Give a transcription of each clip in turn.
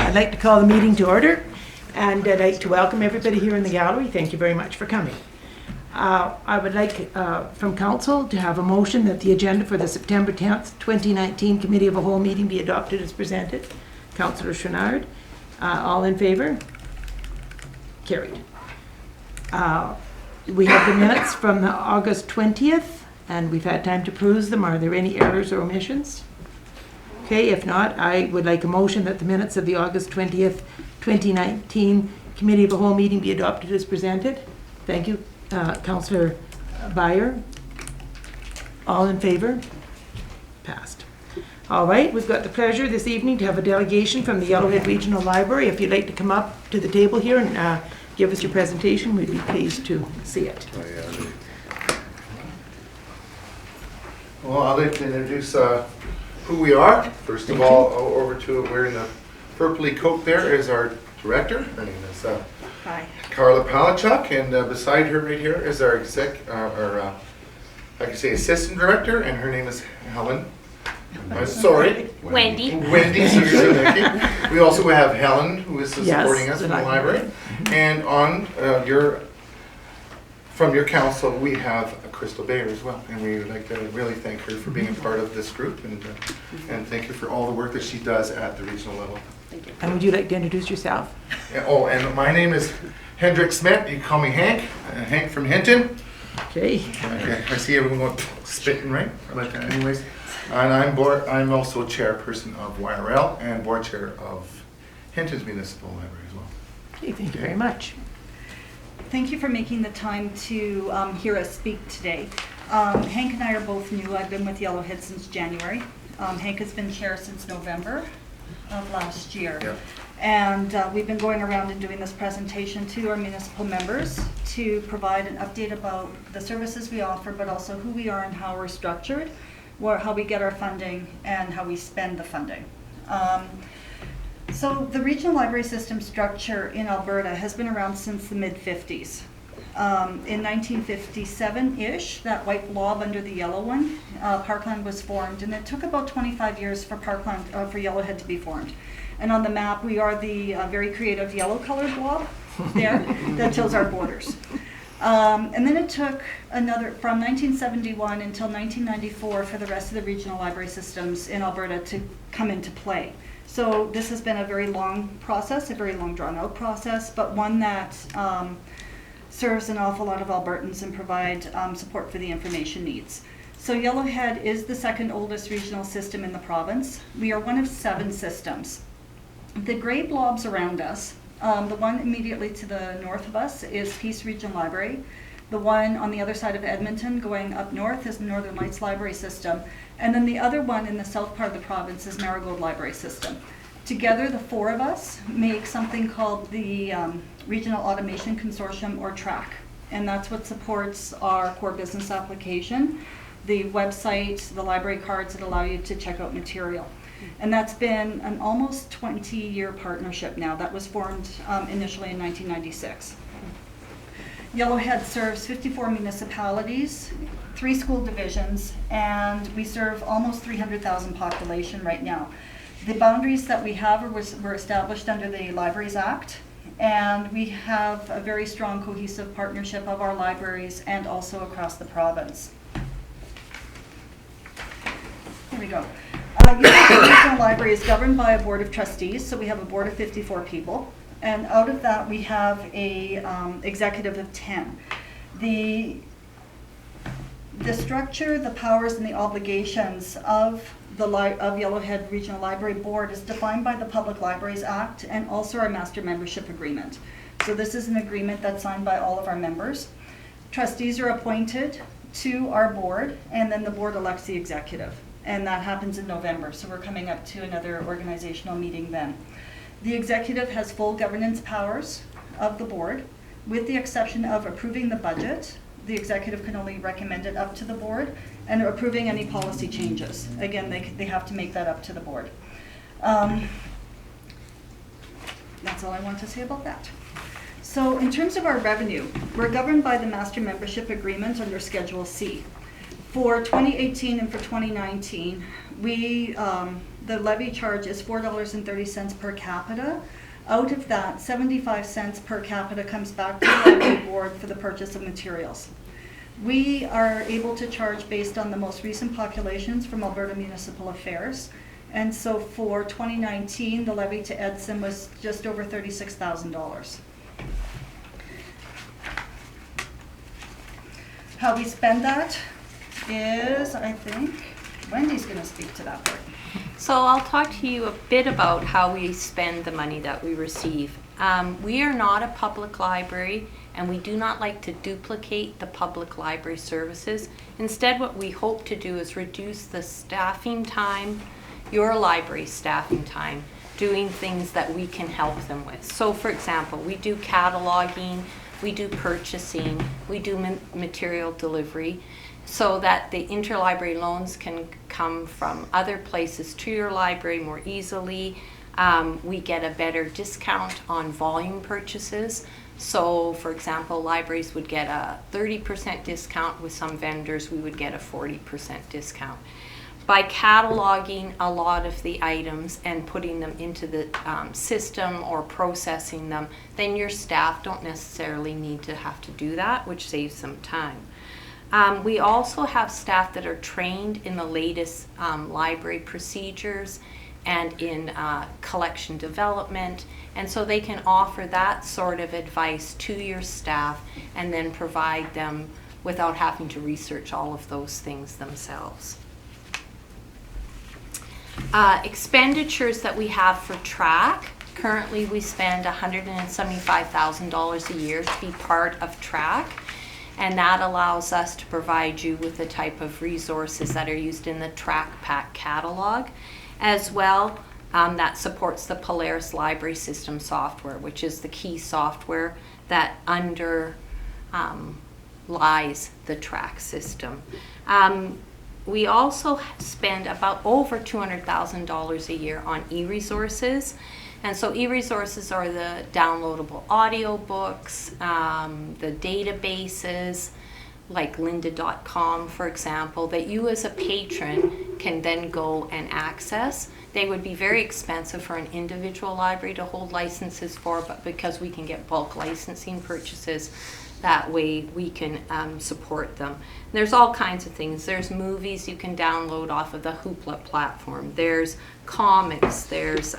I'd like to call the meeting to order, and I'd like to welcome everybody here in the gallery. Thank you very much for coming. I would like from council to have a motion that the agenda for the September 10th, 2019 Committee of a Whole meeting be adopted as presented. Councillor Chouinard, all in favor? Carried. We have the minutes from the August 20th, and we've had time to peruse them. Are there any errors or omissions? Okay, if not, I would like a motion that the minutes of the August 20th, 2019 Committee of a Whole meeting be adopted as presented. Thank you. Councillor Byer. All in favor? Passed. All right, we've got the pleasure this evening to have a delegation from the Yellowhead Regional Library. If you'd like to come up to the table here and give us your presentation, we'd be pleased to see it. Well, I'd like to introduce who we are. First of all, over to wearing the purpley coat there is our director. Her name is Hi. Carla Palachuk, and beside her right here is our I can say assistant director, and her name is Helen. Wendy. Wendy, thank you. We also have Helen, who is supporting us from the library. And on from your council, we have Crystal Bayer as well, and we would like to really thank her for being a part of this group, and thank you for all the work that she does at the regional level. Thank you. And would you like to introduce yourself? And my name is Hendrik Smith. You can call me Hank. Hank from Hinton. Okay. Okay. I see everyone going spitting, right? But anyways, and I'm also chairperson of YRL and board chair of Hinton's Municipal Library as well. Okay, thank you very much. Thank you for making the time to hear us speak today. Hank and I are both new. I've been with Yellowhead since January. Hank has been chair since November of last year. Yep. And we've been going around and doing this presentation to our municipal members to provide an update about the services we offer, but also who we are and how we're structured, how we get our funding, and how we spend the funding. So the regional library system structure in Alberta has been around since the mid-50s. In 1957-ish, that white blob under the yellow one, Parkland was formed, and it took about 25 years for Parkland, for Yellowhead to be formed. And on the map, we are the very creative yellow-colored blob there that shows our borders. And then it took from 1971 until 1994 for the rest of the regional library systems in Alberta to come into play. So this has been a very long process, a very long drawn-out process, but one that serves an awful lot of Albertans and provide support for the information needs. So Yellowhead is the second oldest regional system in the province. We are one of 7 systems. The gray blobs around us, the one immediately to the north of us is Peace Regional Library. The one on the other side of Edmonton going up north is the Northern Lights Library System. And then the other one in the south part of the province is Marigold Library System. Together, the 4 of us make something called the Regional Automation Consortium, or TRAC. And that's what supports our core business application, the website, the library cards that allow you to check out material. And that's been an almost 20-year partnership now. That was formed initially in 1996. Yellowhead serves 54 municipalities, 3 school divisions, and we serve almost 300,000 population right now. The boundaries that we have were established under the Libraries Act, and we have a very strong cohesive partnership of our libraries and also across the province. Here we go. Yellowhead Regional Library is governed by a board of trustees, so we have a board of 54 people. And out of that, we have a executive of 10. The structure, the powers, and the obligations of Yellowhead Regional Library Board is defined by the Public Libraries Act and also our Master Membership Agreement. So this is an agreement that's signed by all of our members. Trustees are appointed to our board, and then the board elects the executive. And that happens in November, so we're coming up to another organizational meeting then. The executive has full governance powers of the board, with the exception of approving the budget. The executive can only recommend it up to the board, and approving any policy changes. Again, they have to make that up to the board. That's all I want to say about that. So in terms of our revenue, we're governed by the Master Membership Agreement under Schedule C. For 2018 and for 2019, the the levy charge is $4.30 per capita. Out of that, 75 cents per capita comes back to the library board for the purchase of materials. We are able to charge based on the most recent populations from Alberta Municipal Affairs. And so for 2019, the levy to Edson was just over $36,000. How we spend that is, I think, Wendy's going to speak to that part. So I'll talk to you a bit about how we spend the money that we receive. We are not a public library, and we do not like to duplicate the public library services. Instead, what we hope to do is reduce the staffing time, your library staffing time, doing things that we can help them with. So for example, we do cataloging, we do purchasing, we do material delivery, so that the interlibrary loans can come from other places to your library more easily. We get a better discount on volume purchases. So for example, libraries would get a 30% discount. With some vendors, we would get a 40% discount. By cataloging a lot of the items and putting them into the system or processing them, then your staff don't necessarily need to have to do that, which saves some time. We also have staff that are trained in the latest library procedures and in collection development, and so they can offer that sort of advice to your staff and then provide them without having to research all of those things themselves. Expenditures that we have for TRAC. Currently we spend $175,000 a year to be part of TRAC. And that allows us to provide you with the type of resources that are used in the TRAC Pack catalog. As well, that supports the Polaris Library System software, which is the key software that underlies the TRAC system. We also spend about over $200,000 a year on e-resources. And so e-resources are the downloadable audio books, the databases like lynda.com, for example, that you as a patron can then go and access. They would be very expensive for an individual library to hold licenses for, but because we can get bulk licensing purchases, that way we can support them. There's all kinds of things. There's movies you can download off of the Hoopla platform. There's comics. There's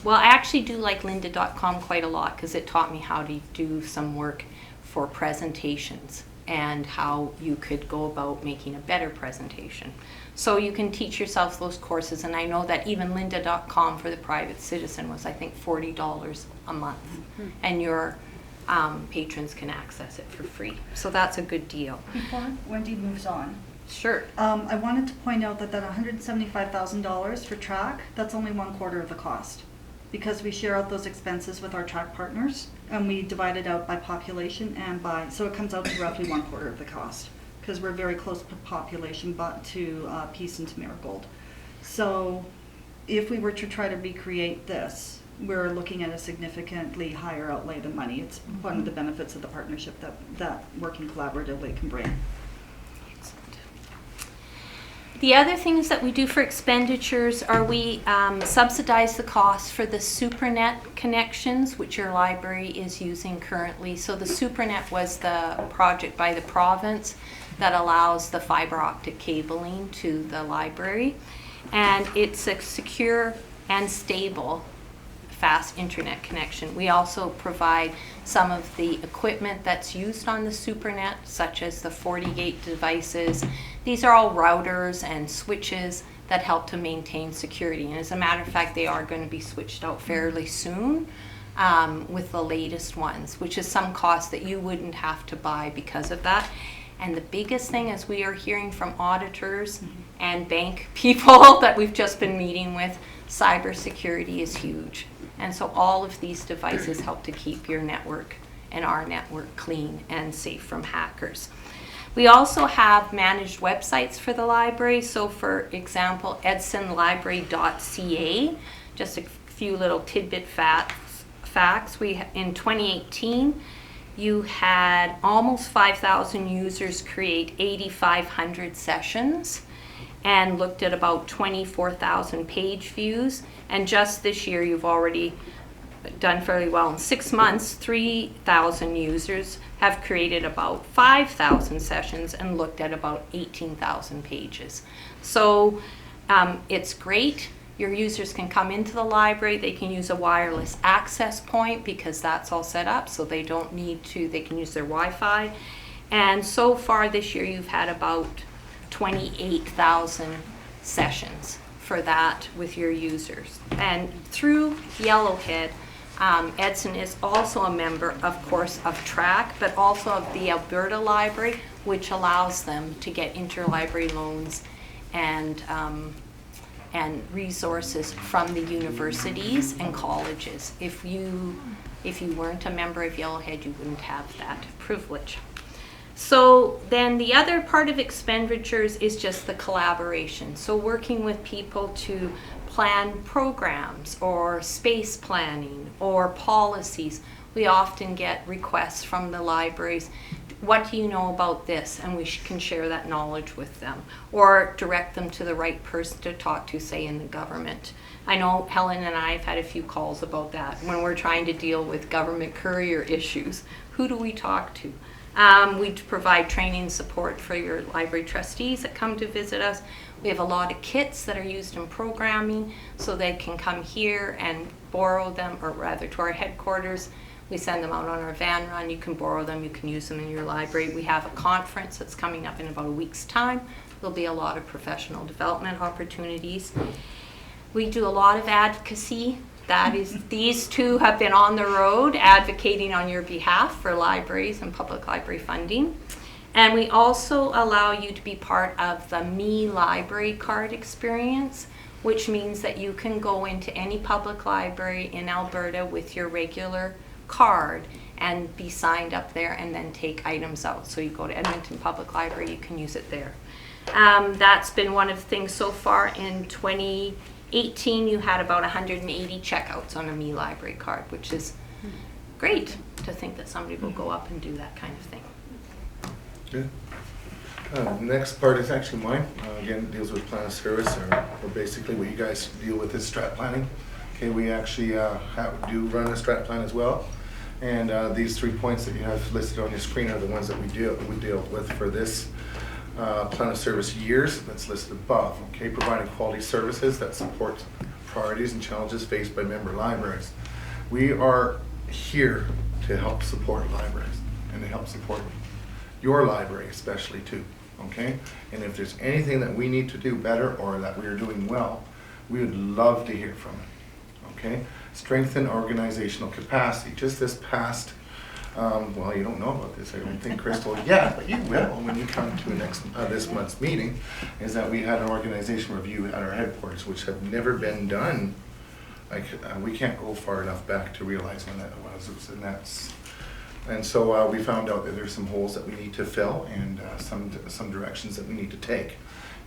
well, I actually do like lynda.com quite a lot because it taught me how to do some work for presentations and how you could go about making a better presentation. So you can teach yourself those courses, and I know that even lynda.com for the private citizen was, I think, $40 a month, and your patrons can access it for free. So that's a good deal. Before Wendy moves on, Sure. I wanted to point out that $175,000 for TRAC, that's only 1/4 of the cost, because we share out those expenses with our TRAC partners, and we divide it out by population and by, so it comes out to roughly 1/4 of the cost, because we're very close population but to Peace and to Marigold. So if we were to try to recreate this, we're looking at a significantly higher outlay than money. It's one of the benefits of the partnership that working collaboratively can bring. The other things that we do for expenditures are we subsidize the cost for the SuperNet connections, which your library is using currently. So the SuperNet was the project by the province that allows the fiber optic cabling to the library. And it's a secure and stable fast internet connection. We also provide some of the equipment that's used on the SuperNet, such as the 40-gate devices. These are all routers and switches that help to maintain security. And as a matter of fact, they are going to be switched out fairly soon with the latest ones, which is some cost that you wouldn't have to buy because of that. And the biggest thing, as we are hearing from auditors and bank people that we've just been meeting with, cybersecurity is huge. And so all of these devices help to keep your network and our network clean and safe from hackers. We also have managed websites for the library. So for example, edsonlibrary.ca, just a few little tidbit facts. In 2018, you had almost 5,000 users create 8,500 sessions. and looked at about 24,000 page views. And just this year, you've already done fairly well. In 6 months, 3,000 users have created about 5,000 sessions and looked at about 18,000 pages. So it's great. Your users can come into the library. They can use a wireless access point because that's all set up, so they don't need to, they can use their Wi-Fi. And so far this year, you've had about 28,000 sessions for that with your users. And through Yellowhead, Edson is also a member, of course, of TRAC, but also of the Alberta Library, which allows them to get interlibrary loans and resources from the universities and colleges. If you weren't a member of Yellowhead, you wouldn't have that privilege. So then the other part of expenditures is just the collaboration. So working with people to plan programs or space planning or policies. We often get requests from the libraries, what do you know about this? And we can share that knowledge with them or direct them to the right person to talk to, say in the government. I know Helen and I have had a few calls about that when we're trying to deal with government courier issues. Who do we talk to? We provide training support for your library trustees that come to visit us. We have a lot of kits that are used in programming, so they can come here and borrow them, or rather to our headquarters. We send them out on our van run. You can borrow them, you can use them in your library. We have a conference that's coming up in about a week's time. There'll be a lot of professional development opportunities. We do a lot of advocacy. That is, these two have been on the road advocating on your behalf for libraries and public library funding. And we also allow you to be part of the Me Library Card experience, which means that you can go into any public library in Alberta with your regular card and be signed up there and then take items out. So you go to Edmonton Public Library, you can use it there. That's been one of the things so far. In 2018, you had about 180 checkouts on a Me Library card, which is great to think that somebody will go up and do that kind of thing. Good. Next part is actually mine. Again, it deals with plan of service, or basically what you guys deal with is strat planning. Okay, we actually do run a strat plan as well. And these 3 points that you have listed on your screen are the ones that we deal with for this plan of service years that's listed above. Okay, providing quality services that support priorities and challenges faced by member libraries. We are here to help support libraries and to help support your library especially too, okay? And if there's anything that we need to do better or that we are doing well, we would love to hear from it, okay? Strengthen organizational capacity. Just this past, well, you don't know about this, I don't think, Crystal, yeah, but you will when you come to this month's meeting, is that we had an organization review at our headquarters, which have never been done. We can't go far enough back to realize when that was, and so we found out that there's some holes that we need to fill and some directions that we need to take.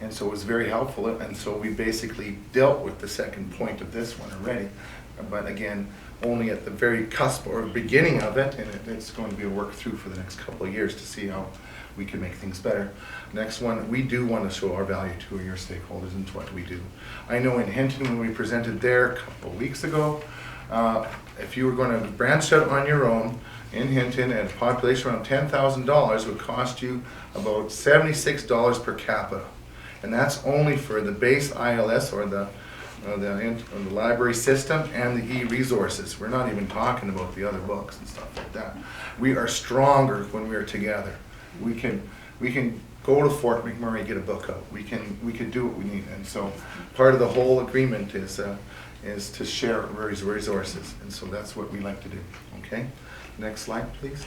And so it was very helpful, and so we basically dealt with the second point of this one already, but again, only at the very cusp or beginning of it, and it's going to be a work through for the next couple of years to see how we can make things better. Next one, we do want to show our value to your stakeholders and what we do. I know in Hinton, when we presented there a couple of weeks ago, if you were going to branch out on your own in Hinton at a population around $10,000, it would cost you about $76 per capita. And that's only for the base ILS or the library system and the e-resources. We're not even talking about the other books and stuff like that. We are stronger when we are together. We can go to Fort McMurray and get a book out. We can do what we need. And so part of the whole agreement is to share resources. And so that's what we like to do. Okay? Next slide, please.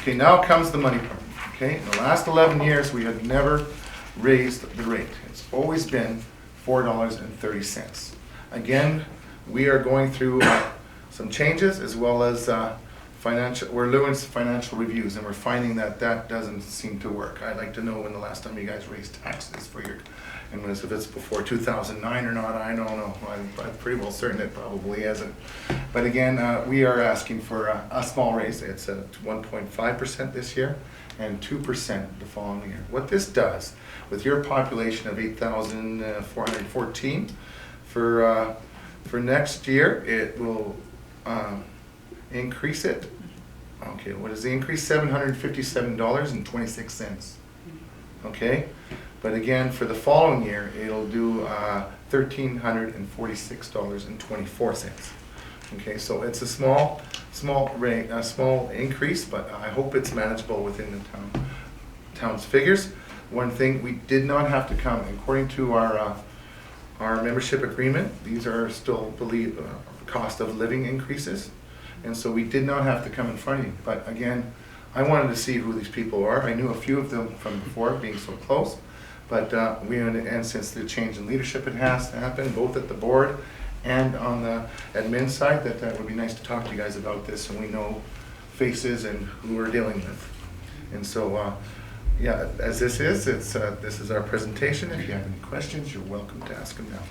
Okay, now comes the money part. Okay, in the last 11 years, we have never raised the rate. It's always been $4.30. Again, we are going through some changes as well as we're doing financial reviews, and we're finding that doesn't seem to work. I'd like to know when the last time you guys raised taxes for your, And if it's before 2009 or not, I don't know. I'm pretty well certain it probably isn't. But again, we are asking for a small raise. It's 1.5% this year and 2% the following year. What this does, with your population of 8,414, for next year, it will increase it. Okay, what is the increase? $757.26. Okay, but again, for the following year, it'll do $1,346.24. Okay, so it's a small increase, but I hope it's manageable within the town's figures. One thing, we did not have to come, according to our membership agreement, these are still cost of living increases, and so we did not have to come in front of you. But again, I wanted to see who these people are. I knew a few of them from before, being so close, but and since the change in leadership, it has happened both at the board and on the admin side, that would be nice to talk to you guys about this, and we know faces and who we're dealing with. And so, yeah, as this is our presentation. If you have any questions, you're welcome to ask them now.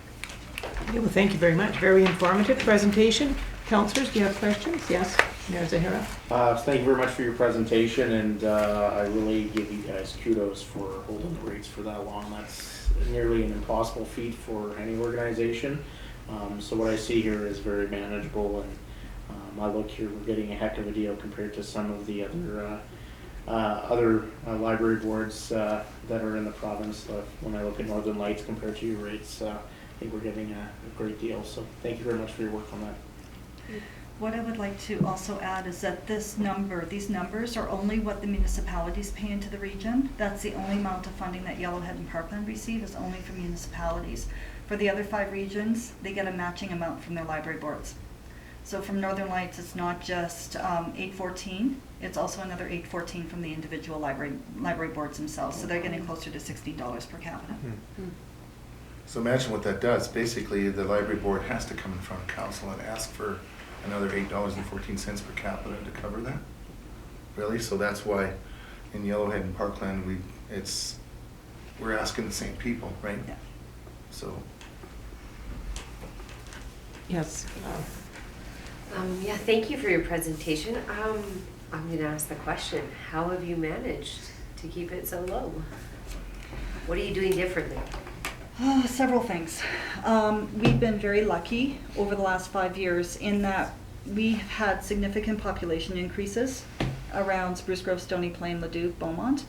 Okay, well, thank you very much. Very informative presentation. Councillors, do you have questions? Yes, Mayor Zahara. Thank you very much for your presentation, and I really give you guys kudos for holding the rates for that long. That's nearly an impossible feat for any organization. So what I see here is very manageable, and I look here, we're getting a heck of a deal compared to some of the other library boards that are in the province. When I look at Northern Lights compared to your rates, I think we're getting a great deal. So thank you very much for your work on that. What I would like to also add is that these numbers are only what the municipalities pay into the region. That's the only amount of funding that Yellowhead and Parkland receive, is only for municipalities. For the other 5 regions, they get a matching amount from their library boards. So from Northern Lights, it's not just 814, it's also another 814 from the individual library boards themselves. So they're getting closer to $16 per capita. Hmm. So imagine what that does. Basically, the library board has to come in front of council and ask for another $8.14 per capita to cover that. Really? So that's why in Yellowhead and Parkland, we're asking the same people, right? Yeah. So. Yes. Yeah, thank you for your presentation. I'm going to ask the question, how have you managed to keep it so low? What are you doing differently? Several things. We've been very lucky over the last 5 years in that we've had significant population increases around Spruce Grove, Stony Plain, Leduc, Beaumont.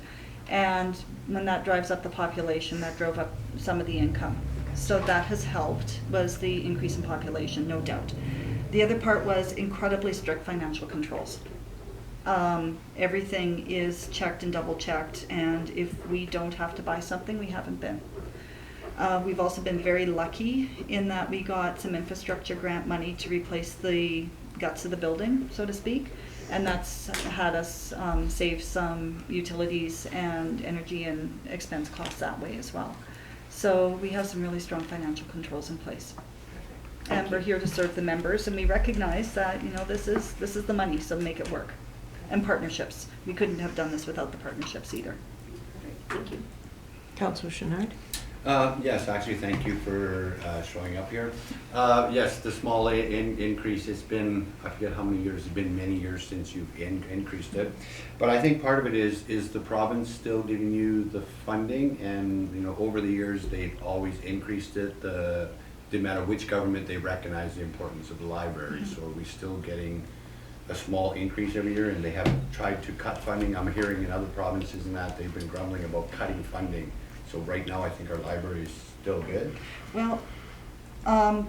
And when that drives up the population, that drove up some of the income. So that has helped, was the increase in population, no doubt. The other part was incredibly strict financial controls. Everything is checked and double checked, and if we don't have to buy something, we haven't been. We've also been very lucky in that we got some infrastructure grant money to replace the guts of the building, so to speak, and that's had us save some utilities and energy and expense costs that way as well. So we have some really strong financial controls in place. And we're here to serve the members, and we recognize that, you know, this is the money, so make it work. And partnerships. We couldn't have done this without the partnerships either. Thank you. Councillor Chenard. Yes, actually, thank you for showing up here. Yes, the small increase, it's been, I forget how many years, it's been many years since you've increased it. But I think part of it is the province still giving you the funding, and you know, over the years they've always increased it. The matter which government, they recognize the importance of the library. So are we still getting a small increase every year, and they have tried to cut funding? I'm hearing in other provinces and that they've been grumbling about cutting funding. So right now, I think our library is still good. Well, I'm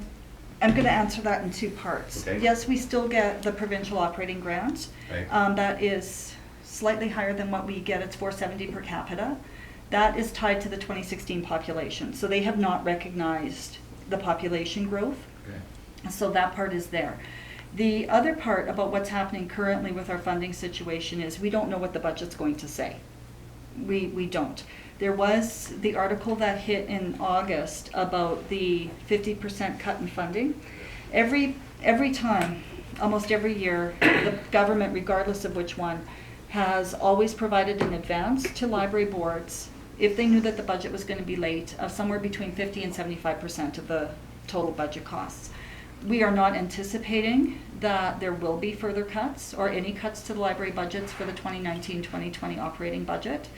going to answer that in 2 parts. Okay. Yes, we still get the provincial operating grant. Right. That is slightly higher than what we get. It's $470 per capita. That is tied to the 2016 population. So they have not recognized the population growth. Okay. So that part is there. The other part about what's happening currently with our funding situation is we don't know what the budget's going to say. We don't. There was the article that hit in August about the 50% cut in funding. Every time, almost every year, the government, regardless of which one, has always provided in advance to library boards if they knew that the budget was going to be late, of somewhere between 50 and 75% of the total budget costs. We are not anticipating that there will be further cuts or any cuts to the library budgets for the 2019-2020 operating budget.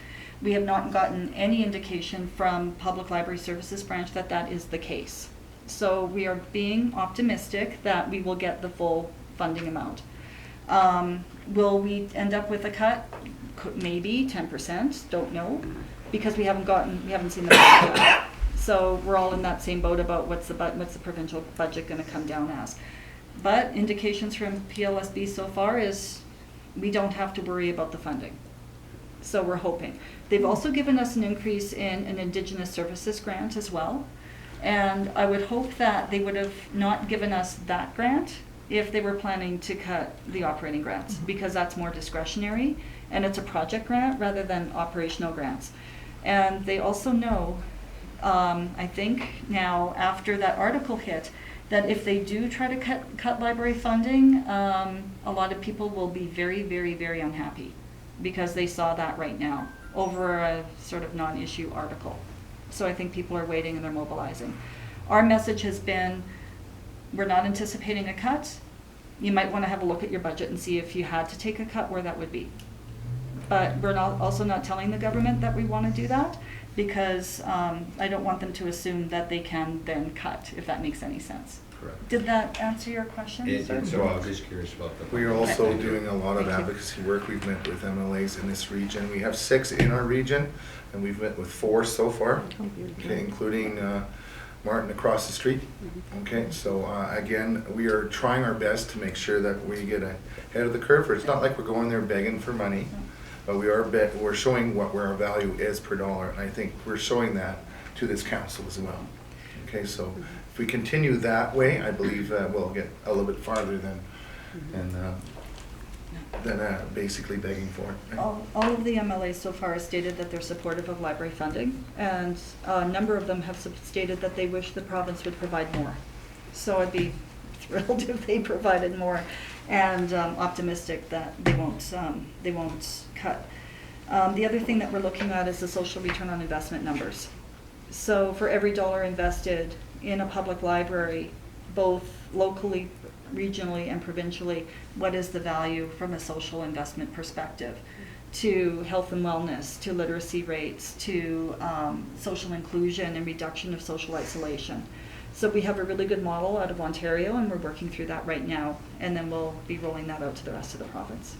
We have not gotten any indication from Public Library Services Branch that that is the case. So we are being optimistic that we will get the full funding amount. Will we end up with a cut? Maybe 10%, don't know, because we haven't seen the budget yet. So we're all in that same boat about what's the provincial budget going to come down as. But indications from PLSB so far is we don't have to worry about the funding. So we're hoping. They've also given us an increase in an Indigenous Services grant as well. And I would hope that they would have not given us that grant if they were planning to cut the operating grants, because that's more discretionary and it's a project grant rather than operational grants. And they also know, I think now after that article hit, that if they do try to cut library funding, a lot of people will be very, very, very unhappy because they saw that right now over a sort of non-issue article. So I think people are waiting and they're mobilizing. Our message has been, we're not anticipating a cut. You might want to have a look at your budget and see if you had to take a cut, where that would be. But we're also not telling the government that we want to do that, because I don't want them to assume that they can then cut, if that makes any sense. Correct. Did that answer your question? So I was just curious about the. We are also Okay. doing a lot of Thank you. advocacy work. We've met with MLAs in this region. We have 6 in our region, and we've met with 4 so far, okay, including Martin across the street. Okay, so again, we are trying our best to make sure that we get ahead of the curve. It's not like we're going there begging for money, but we're showing where our value is per dollar, and I think we're showing that to this council as well. Okay, so if we continue that way, I believe we'll get a little bit farther than basically begging for it. All of the MLAs so far have stated that they're supportive of library funding, and a number of them have stated that they wish the province would provide more. So I'd be thrilled if they provided more, and optimistic that they won't cut. The other thing that we're looking at is the social return on investment numbers. So for every dollar invested in a public library, both locally, regionally, and provincially, what is the value from a social investment perspective to health and wellness, to literacy rates, to social inclusion and reduction of social isolation. So we have a really good model out of Ontario, and we're working through that right now, and then we'll be rolling that out to the rest of the province.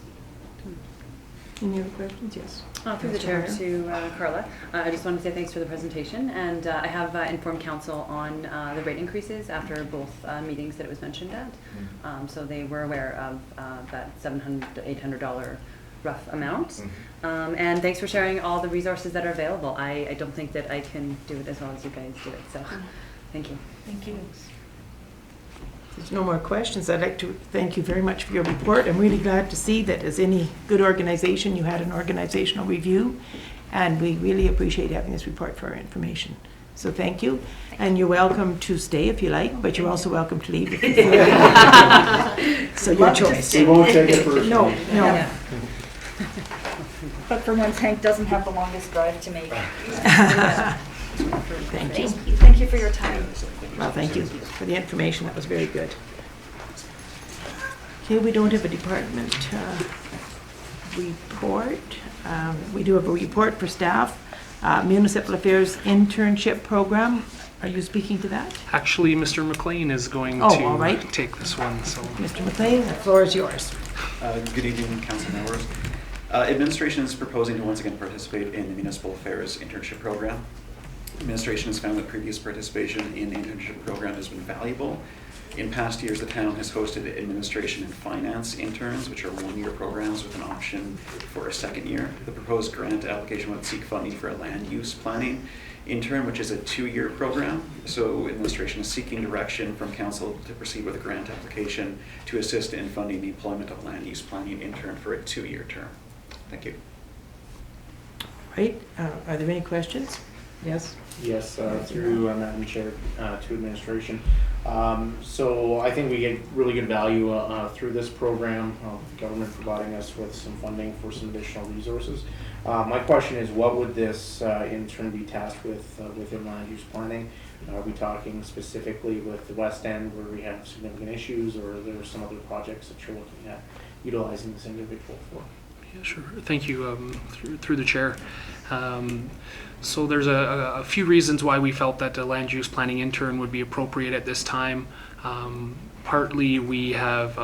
Any other questions? Yes. Through the chair to Carla, I just wanted to say thanks for the presentation, and I have informed council on the rate increases after both meetings that it was mentioned at. So they were aware of that $700 to $800 rough amount. And thanks for sharing all the resources that are available. I don't think that I can do it as well as you guys do it, so thank you. Thank you. There's no more questions. I'd like to thank you very much for your report. I'm really glad to see that as any good organization, you had an organizational review, and we really appreciate having this report for our information. So thank you, and you're welcome to stay if you like, but you're also welcome to leave if you feel like. So your choice. We won't take it personally. No. Yeah. But for once, Hank doesn't have the longest drive to make. Thank you. Thank you for your time. Well, thank you for the information. That was very good. Okay, we don't have a department report. We do have a report for staff. Municipal Affairs Internship Program. Are you speaking to that? Actually, Mr. McLean is going all to right. take this one. So, Mr. McLean, the floor is yours. Good evening, council members. Administration is proposing to once again participate in the Municipal Affairs Internship Program. Administration has found that previous participation in the internship program has been valuable. In past years, the town has hosted administration and finance interns, which are one-year programs with an option for a second year. The proposed grant application would seek funding for a land use planning intern, which is a 2-year program. So administration is seeking direction from council to proceed with a grant application to assist in funding the employment of land use planning intern for a 2-year term. Thank you. Right. Are there any questions? Yes. Yes, through Madam Chair to administration. So I think we get really good value through this program, the government providing us with some funding for some additional resources. My question is, what would this intern be tasked with within land use planning? Are we talking specifically with the West End where we have significant issues, or are there some other projects that you're looking at utilizing this individual for? Yeah, sure. Thank you, through the chair. So there's a few reasons why we felt that a land use planning intern would be appropriate at this time. Partly we have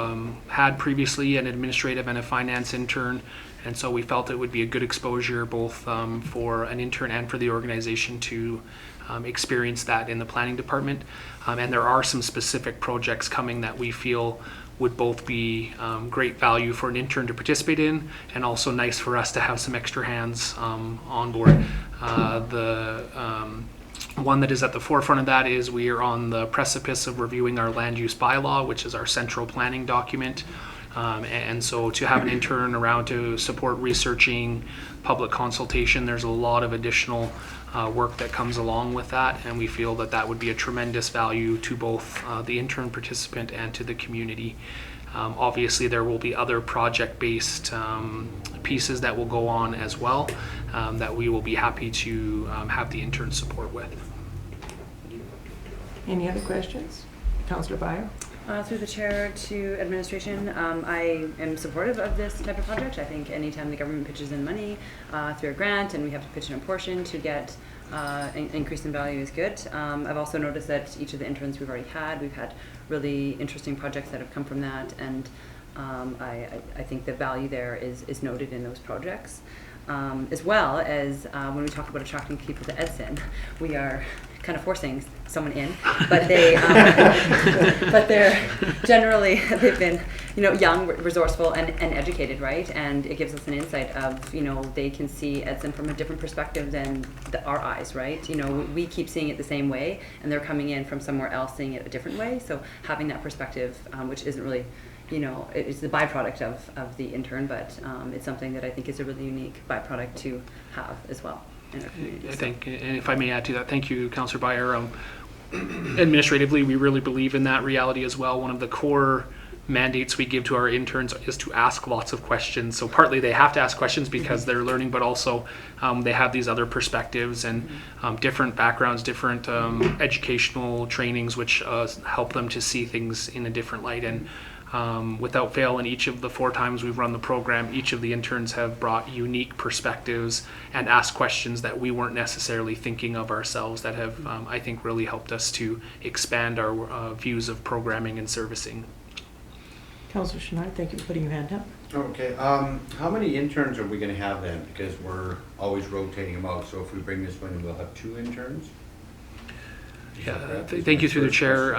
had previously an administrative and a finance intern, and so we felt it would be a good exposure both for an intern and for the organization to experience that in the planning department. And there are some specific projects coming that we feel would both be great value for an intern to participate in, and also nice for us to have some extra hands on board. The one that is at the forefront of that is we are on the precipice of reviewing our land use bylaw, which is our central planning document. And so to have an intern around to support researching, public consultation, there's a lot of additional work that comes along with that, and we feel that that would be a tremendous value to both the intern participant and to the community. Obviously there will be other project-based pieces that will go on as well that we will be happy to have the intern support with. Any other questions? Councillor Byer? Through the chair to administration, I am supportive of this type of project. I think anytime the government pitches in money through a grant and we have to pitch in a portion to get an increase in value is good. I've also noticed that each of the interns we've already had, we've had really interesting projects that have come from that, and I think the value there is noted in those projects. As well as when we talk about attracting people to Edson, we are kind of forcing someone in, but but they're generally, they've been, young, resourceful, and educated, right? And it gives us an insight of, they can see Edson from a different perspective than our eyes, right? We keep seeing it the same way, and they're coming in from somewhere else seeing it a different way. So having that perspective, which isn't really, it's the byproduct of the intern, but it's something that I think is a really unique byproduct to have as well in our community. I think, and if I may add to that, thank you, Councillor Byer. Administratively, we really believe in that reality as well. One of the core mandates we give to our interns is to ask lots of questions. So partly they have to ask questions because they're learning, but also they have these other perspectives and different backgrounds, different educational trainings, which help them to see things in a different light. And without fail, in each of the 4 times we've run the program, each of the interns have brought unique perspectives and asked questions that we weren't necessarily thinking of ourselves that have, I think, really helped us to expand our views of programming and servicing. Councillor Chenard, thank you for putting your hand up. Okay, how many interns are we going to have then? Because we're always rotating them out, so if we bring this one, we'll have 2 interns? Yeah, thank you through the chair.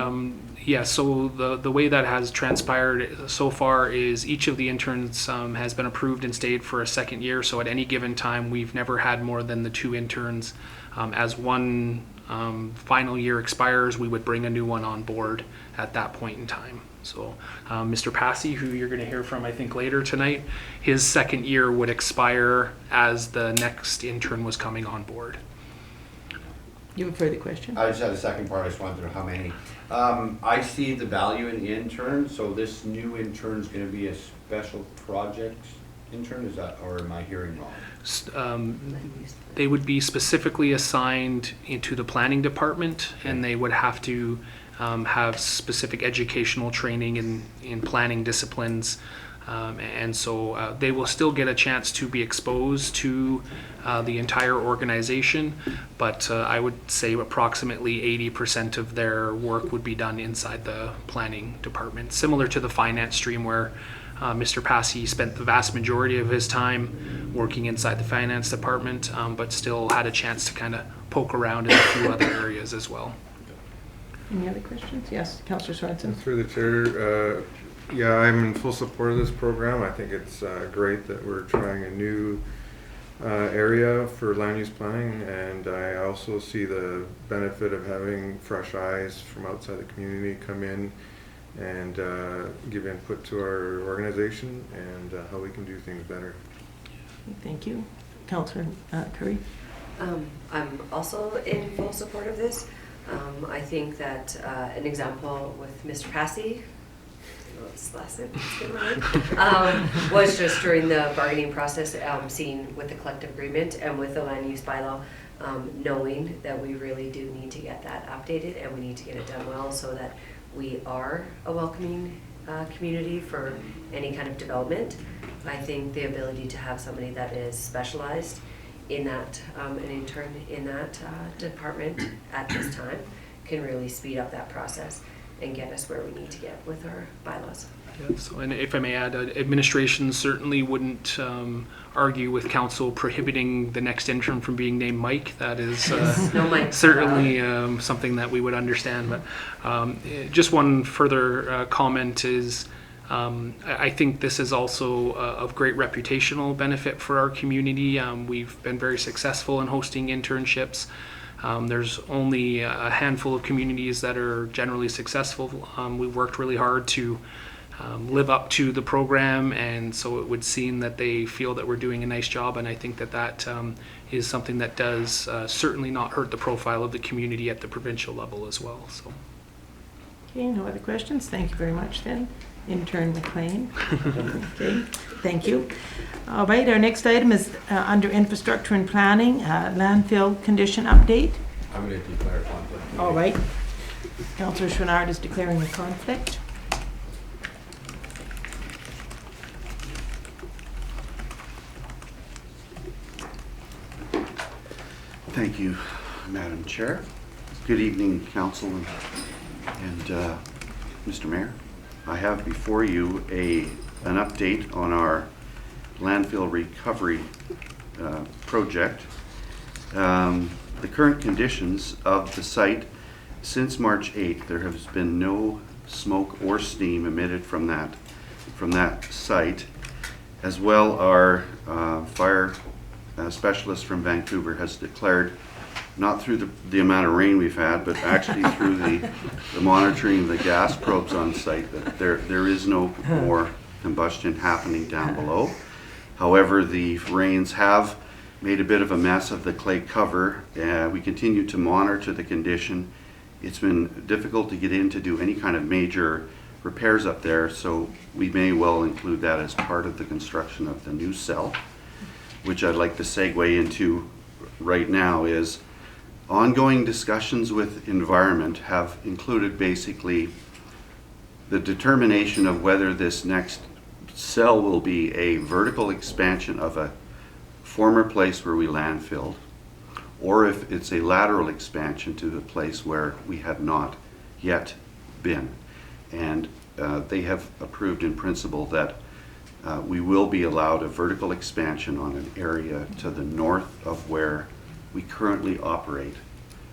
Yeah, so the way that has transpired so far is each of the interns has been approved and stayed for a 2nd year. So at any given time, we've never had more than the 2 interns. As one final year expires, we would bring a new one on board at that point in time. So Mr. Passy, who you're going to hear from, I think, later tonight, his 2nd year would expire as the next intern was coming on board. You have a further question? I just had a second part. I just wanted to know how many. I see the value in the intern, so this new intern is going to be a special project intern, is that, or am I hearing wrong? They would be specifically assigned into the planning department, and they would have to have specific educational training in planning disciplines. And so they will still get a chance to be exposed to the entire organization, but I would say approximately 80% of their work would be done inside the planning department, similar to the finance stream where Mr. Passy spent the vast majority of his time working inside the finance department, but still had a chance to kind of poke around in a few other areas as well. Any other questions? Yes, Councillor Sorensen. Through the chair, yeah, I'm in full support of this program. I think it's great that we're trying a new area for land use planning, and I also see the benefit of having fresh eyes from outside the community come in and give input to our organization and how we can do things better. Thank you. Councillor Curry. I'm also in full support of this. I think that an example with Mr. Passy, lesson, it's a good word, was just during the bargaining process, seeing with the collective agreement and with the land use bylaw, knowing that we really do need to get that updated and we need to get it done well so that we are a welcoming community for any kind of development. I think the ability to have somebody that is specialized in that, an intern in that department at this time can really speed up that process and get us where we need to get with our bylaws. Yeah, so, and if I may add, administration certainly wouldn't argue with council prohibiting the next interim from being named Mike. That is No Mike. certainly something that we would understand. But just one further comment is I think this is also of great reputational benefit for our community. We've been very successful in hosting internships. There's only a handful of communities that are generally successful. We've worked really hard to live up to the program, and so it would seem that they feel that we're doing a nice job, and I think that that is something that does certainly not hurt the profile of the community at the provincial level as well. So. Okay, no other questions? Thank you very much then, Intern McLean. Okay, thank you. All right, our next item is under infrastructure and planning, landfill condition update. I'm going to declare conflict. All right. Councillor Chouinard is declaring a conflict. Thank you, Madam Chair. Good evening, Council and Mr. Mayor. I have before you an update on our landfill recovery project. The current conditions of the site since March 8th, there has been no smoke or steam emitted from that site. As well, our fire specialist from Vancouver has declared, not through the amount of rain we've had, but actually through the monitoring of the gas probes on site, that there is no more combustion happening down below. However, the rains have made a bit of a mess of the clay cover. We continue to monitor the condition. It's been difficult to get in to do any kind of major repairs up there, so we may well include that as part of the construction of the new cell, which I'd like to segue into right now. Is ongoing discussions with environment have included basically the determination of whether this next cell will be a vertical expansion of a former place where we landfilled, or if it's a lateral expansion to the place where we have not yet been. And they have approved in principle that we will be allowed a vertical expansion on an area to the north of where we currently operate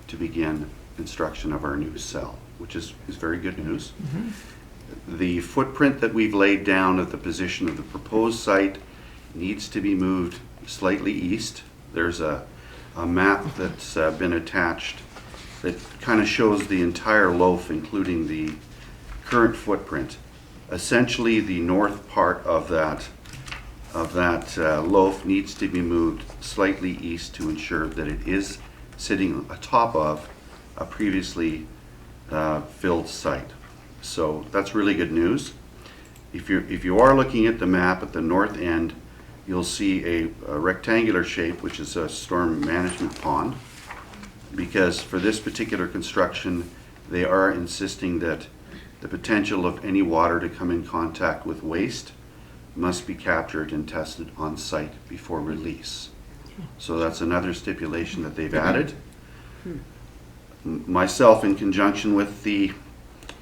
to begin construction of our new cell, which is very good news. Mm-hmm. The footprint that we've laid down at the position of the proposed site needs to be moved slightly east. There's a map that's been attached that kind of shows the entire loaf, including the current footprint. Essentially, the north part of that loaf needs to be moved slightly east to ensure that it is sitting atop of a previously filled site. So that's really good news. If you are looking at the map at the north end, you'll see a rectangular shape, which is a storm management pond, because for this particular construction, they are insisting that the potential of any water to come in contact with waste must be captured and tested on site before release. So that's another stipulation that they've added. Myself, in conjunction with the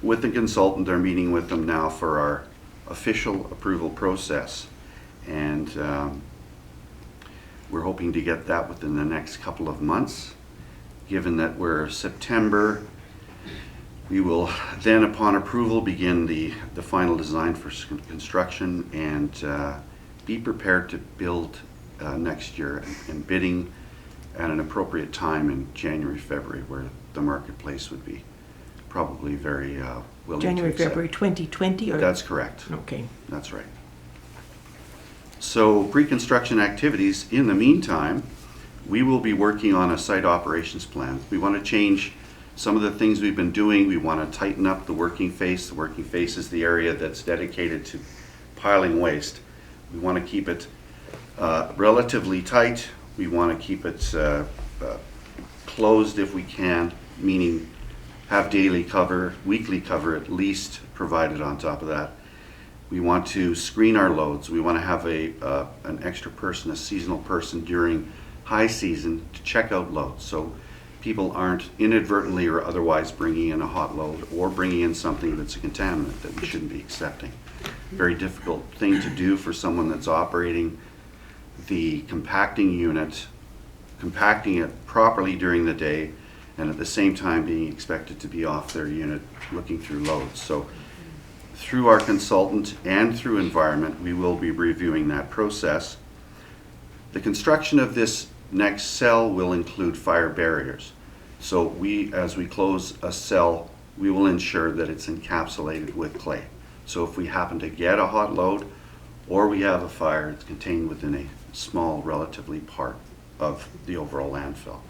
consultant, are meeting with them now for our official approval process. And we're hoping to get that within the next couple of months. Given that we're September, we will then, upon approval, begin the final design for construction and be prepared to build next year, and bidding at an appropriate time in January, February, where the marketplace would be probably very willing January, to accept. February 2020? Or? That's correct. Okay. That's right. So pre-construction activities, in the meantime, we will be working on a site operations plan. We want to change Some of the things we've been doing, we want to tighten up the working face. The working face is the area that's dedicated to piling waste. We want to keep it relatively tight. We want to keep it closed if we can, meaning have daily cover, weekly cover at least provided on top of that. We want to screen our loads. We want to have an extra person, a seasonal person during high season to check out loads, so people aren't inadvertently or otherwise bringing in a hot load or bringing in something that's a contaminant that we shouldn't be accepting. Very difficult thing to do for someone that's operating the compacting unit, compacting it properly during the day, and at the same time being expected to be off their unit looking through loads. So through our consultant and through environment, we will be reviewing that process. The construction of this next cell will include fire barriers. So as we close a cell, we will ensure that it's encapsulated with clay. So if we happen to get a hot load or we have a fire, it's contained within a small, relatively part of the overall landfill.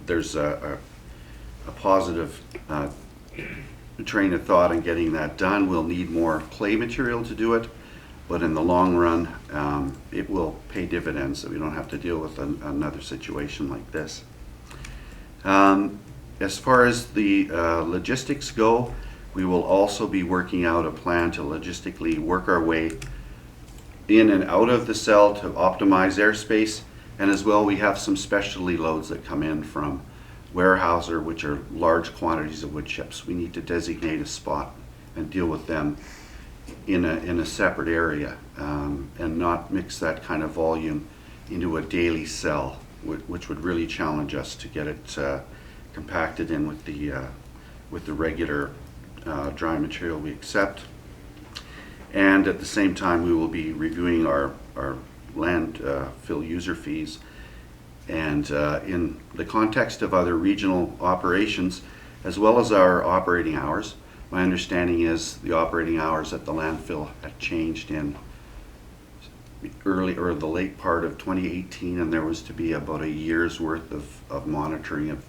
There's a positive train of thought in getting that done. We'll need more clay material to do it, but in the long run, it will pay dividends so we don't have to deal with another situation like this. As far as the logistics go, we will also be working out a plan to logistically work our way in and out of the cell to optimize airspace, and as well we have some specialty loads that come in from Weyerhaeuser, which are large quantities of wood chips. We need to designate a spot and deal with them in a separate area, and not mix that kind of volume into a daily cell, which would really challenge us to get it compacted in with the regular dry material we accept. And at the same time, we will be reviewing our landfill user fees. And in the context of other regional operations, as well as our operating hours, my understanding is the operating hours at the landfill had changed in the late part of 2018, and there was to be about a year's worth of monitoring of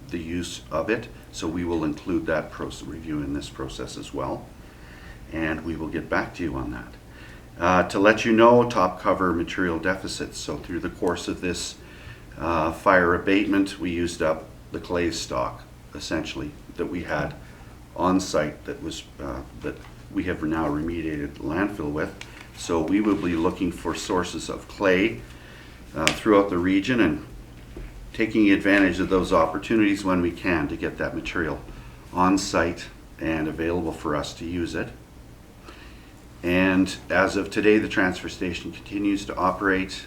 the use of it. So we will include that review in this process as well, and we will get back to you on that. To let you know, top cover material deficits. So through the course of this fire abatement, we used up the clay stock essentially that we had on site that we have now remediated the landfill with. So we will be looking for sources of clay throughout the region and taking advantage of those opportunities when we can to get that material on site and available for us to use it. And as of today, the transfer station continues to operate.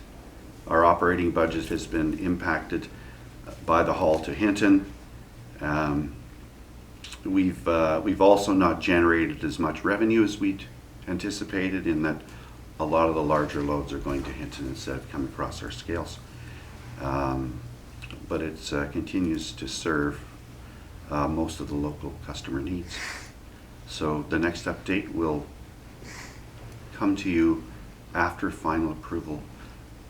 Our operating budget has been impacted by the haul to Hinton. We've also not generated as much revenue as we'd anticipated, in that a lot of the larger loads are going to Hinton instead of coming across our scales. But it continues to serve most of the local customer needs. So the next update will come to you after final approval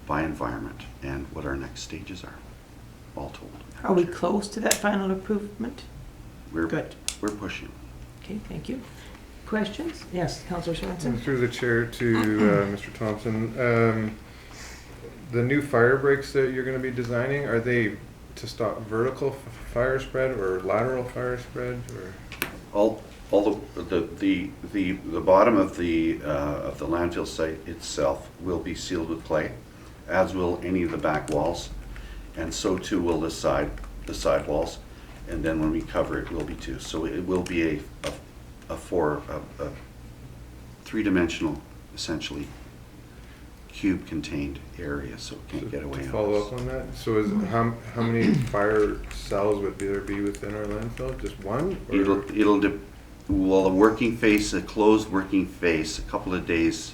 by environment and what our next stages are, all told. Are we close to that final improvement? Good. We're pushing. Okay, thank you. Questions? Yes, Councillor Swanson. And through the chair to Mr. Thompson, the new fire breaks that you're going to be designing, are they to stop vertical fire spread or lateral fire spread, or? All the bottom of the landfill site itself will be sealed with clay, as will any of the back walls, and so too will the side walls. And then when we cover it, will be too. So it will be a three-dimensional, essentially cube-contained area, so it can't get away. To follow up on that, so how many fire cells would there be within our landfill? Just one? Or? Well, a closed working face, a couple of days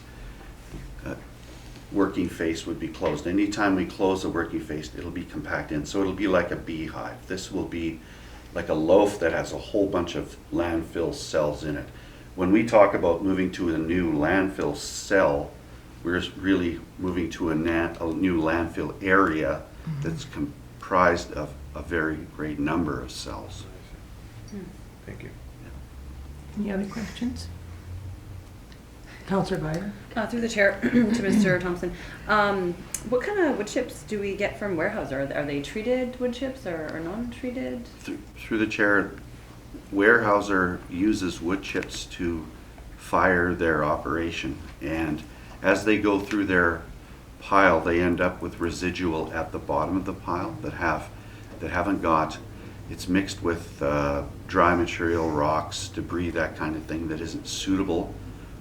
working face would be closed. Anytime we close a working face, it'll be compacted in. So it'll be like a beehive. This will be like a loaf that has a whole bunch of landfill cells in it. When we talk about moving to a new landfill cell, we're really moving to a new landfill area that's comprised of a very great number of cells. Thank you. Any other questions? Councillor Byron? Through the chair to Mr. Thompson. What kind of wood chips do we get from Weyerhaeuser? Are they treated wood chips or non-treated? Through the chair, Weyerhaeuser uses wood chips to fire their operation, and as they go through their pile, they end up with residual at the bottom of the pile that haven't got. It's mixed with dry material, rocks, debris, that kind of thing that isn't suitable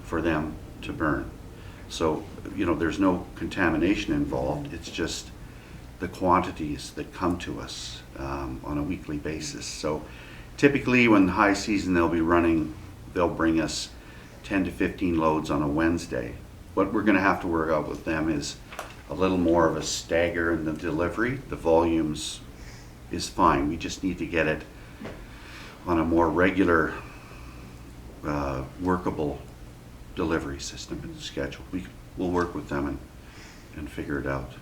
for them to burn. So, you know, there's no contamination involved. It's just the quantities that come to us on a weekly basis. So typically when high season they'll bring us 10 to 15 loads on a Wednesday. What we're gonna have to work out with them is a little more of a stagger in the delivery. The volumes is fine. We just need to get it on a more regular, workable delivery system and schedule. We'll work with them and figure it out.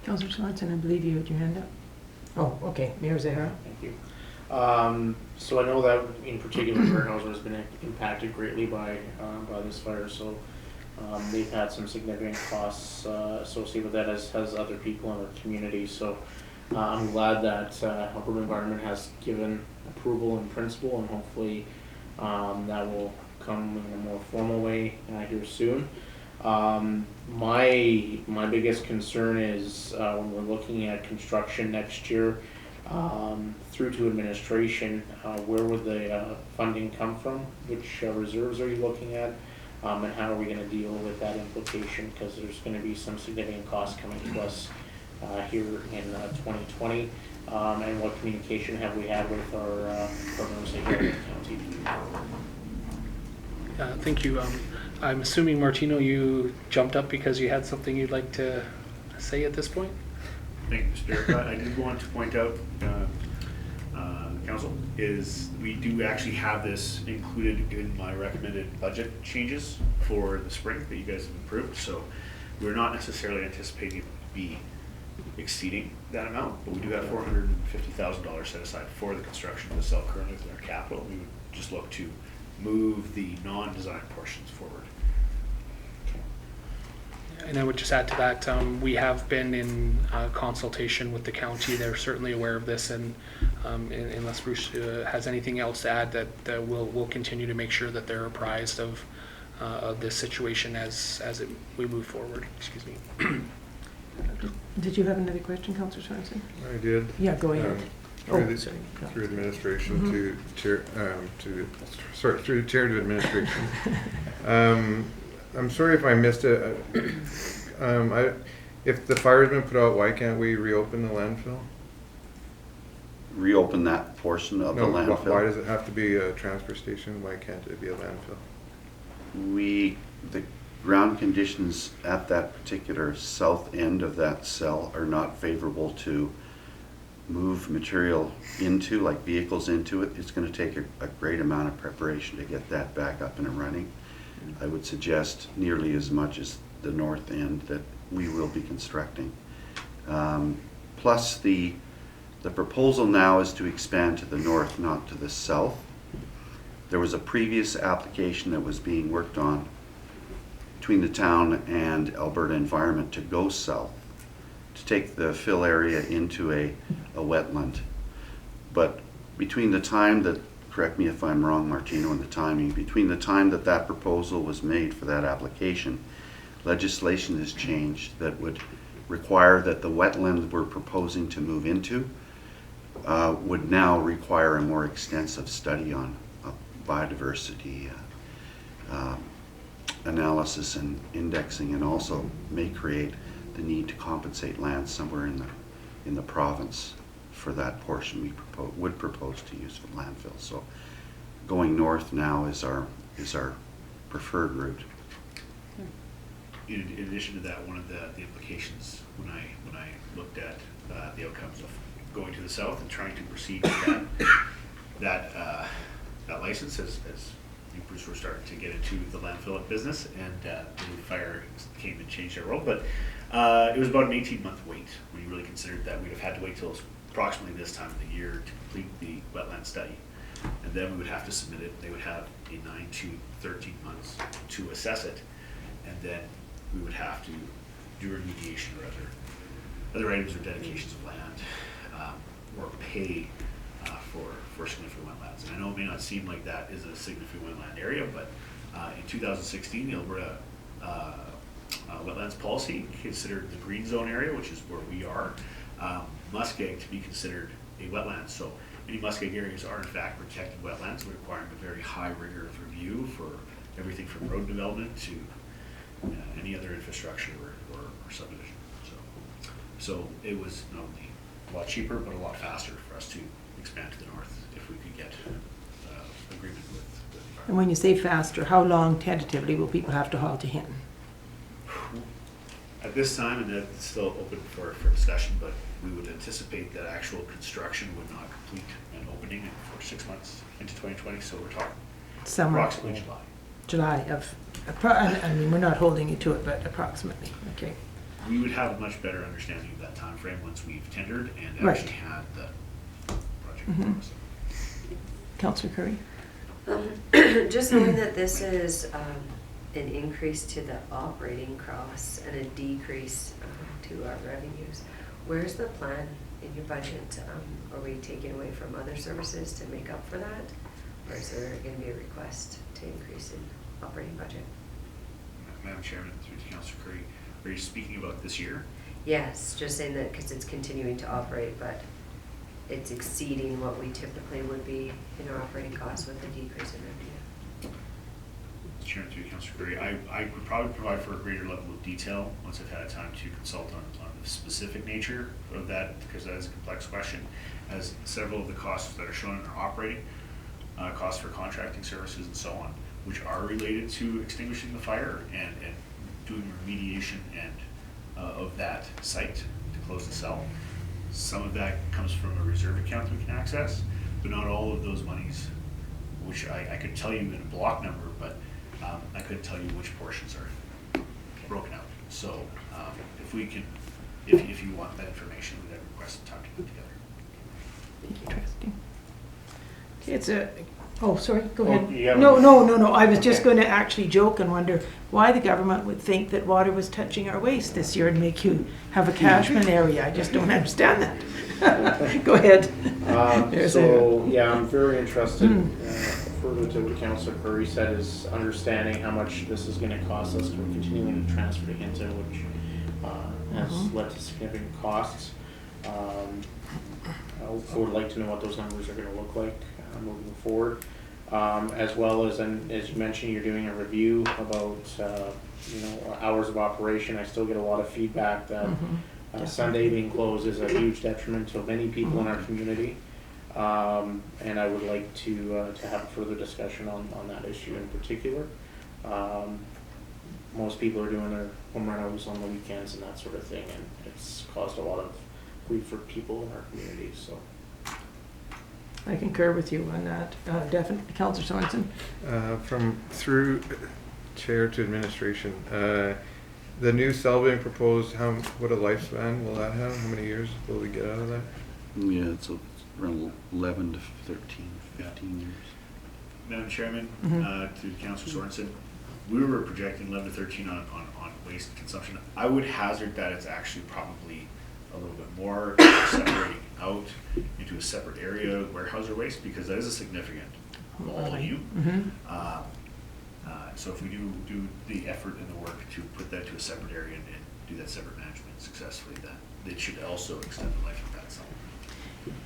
Councillor Swanson, I believe you had your hand up. Oh, okay. Mayor Zahara? Thank you. So I know that in particular, Weyerhaeuser has been impacted greatly by this fire. So they've had some significant costs associated with that, as has other people in our community. So I'm glad that Alberta Environment has given approval in principle, and hopefully that will come in a more formal way here soon. My biggest concern is when we're looking at construction next year, through to administration, where would the funding come from? Which reserves are you looking at? And how are we going to deal with that implication? Because there's going to be some significant costs coming to us here in 2020. And what communication have we had with our partners here in the county? Thank you. I'm assuming, Martino, you jumped up because you had something you'd like to say at this point? Thank you, Mr. Chair. I did want to point out, Council, is we do actually have this included in my recommended budget changes for the spring that you guys have approved. So we're not necessarily anticipating to be exceeding that amount, but we do have $450,000 set aside for the construction of the cell currently within our capital. We would just look to move the non-design portions forward. And I would just add to that, we have been in consultation with the county. They're certainly aware of this, and unless Bruce has anything else to add, that we'll continue to make sure that they're apprised of this situation as we move forward. Excuse me. Did you have another question, Councillor Swanson? I did. Yeah, go ahead. Through administration to chair, through the chair to administration. I'm sorry if I missed it. If the fire's been put out, why can't we reopen the landfill? Reopen that portion of the landfill? Why does it have to be a transfer station? Why can't it be a landfill? The ground conditions at that particular south end of that cell are not favorable to move material into, like vehicles into it. It's going to take a great amount of preparation to get that back up and running. I would suggest nearly as much as the north end that we will be constructing. Plus the proposal now is to expand to the north, not to the south. There was a previous application that was being worked on between the town and Alberta Environment to go south, to take the fill area into a wetland. But between the time that, correct me if I'm wrong, Martino, and the timing, between the time that that proposal was made for that application, legislation has changed that would require that the wetland we're proposing to move into would now require a more extensive study on biodiversity analysis and indexing, and also may create the need to compensate land somewhere in the province for that portion we would propose to use for landfill. So going north now is our preferred route. In addition to that, one of the implications when I looked at the outcomes of going to the south and trying to proceed with that license, as Bruce were starting to get into the landfill business, and the fire came and changed our world. But it was about an 18-month wait when you really considered that we'd have had to wait till approximately this time of the year to complete the wetland study. And then we would have to submit it. They would have a 9 to 13 months to assess it. And then we would have to do remediation or other items or dedications of land, or pay for significant wetlands. And I know it may not seem like that is a significant wetland area, but in 2016, the Alberta wetlands policy considered the green zone area, which is where we are, muskeg to be considered a wetland. So many muskeg areas are in fact protected wetlands, requiring a very high rigor of review for everything from road development to any other infrastructure or subdivision. So it was not only a lot cheaper, but a lot faster for us to expand to the north if we could get agreement with the environment. And when you say faster, how long tentatively will people have to haul to Hinton? At this time, and that's still open for discussion, but we would anticipate that actual construction would not complete and opening for 6 months into 2020, so we're talking Summer. approximately July. I mean, we're not holding you to it, but approximately, okay. We would have a much better understanding of that time frame once we've tendered and Right. actually had the project Mhm. before us. Councillor Curry? Just knowing that this is an increase to the operating costs and a decrease to our revenues, where's the plan in your budget? Are we taking away from other services to make up for that? Or is there going to be a request to increase in operating budget? Madam Chairman, through to Councillor Curry, are you speaking about this year? Yes, just saying that because it's continuing to operate, but it's exceeding what we typically would be in our operating costs with the decrease in revenue. Chairman, through to Councillor Curry, I would probably provide for a greater level of detail once I've had time to consult on the specific nature of that, because that is a complex question, as several of the costs that are shown in our operating, costs for contracting services and so on, which are related to extinguishing the fire and doing remediation and of that site to close the cell. Some of that comes from a reserve account we can access, but not all of those monies, which I could tell you in a block number, but I couldn't tell you which portions are broken out. So if we can, if you want that information, we'd request some time to put together. Interesting. Okay, it's a, oh, sorry, go Oh, ahead. you have No, I was just Okay. going to actually joke and wonder why the government would think that water was touching our waste this year and make you have a catchment area. I just don't understand that. Go ahead. Yeah, I'm very interested, further to what Councillor Curry said, is understanding how much this is gonna cost us. We're continuing to transfer to Hinton, which has led to significant costs. I would like to know what those numbers are gonna look like moving forward. As well as you mentioned, you're doing a review about, hours of operation. I still get a lot of feedback that Sunday being closed is a huge detriment to many people in our community. And I would like to have a further discussion on that issue in particular. Most people are doing their home rentals on the weekends and that sort of thing, and it's caused a lot of grief for people in our community, so. I concur with you on that. Definitely. Councillor Sorensen? From through chair to administration, the new cell being proposed, what a lifespan will that have? How many years will we get out of that? Yeah, it's around 11 to 13, 15 years. Madam Chairman, to Councillor Sorensen, we were projecting 11 to 13 on waste consumption. I would hazard that it's actually probably a little bit more, separating out into a separate area of warehouse or waste, because that is a significant volume. So if we do the effort and the work to put that to a separate area and do that separate management successfully, that it should also extend the life of that site.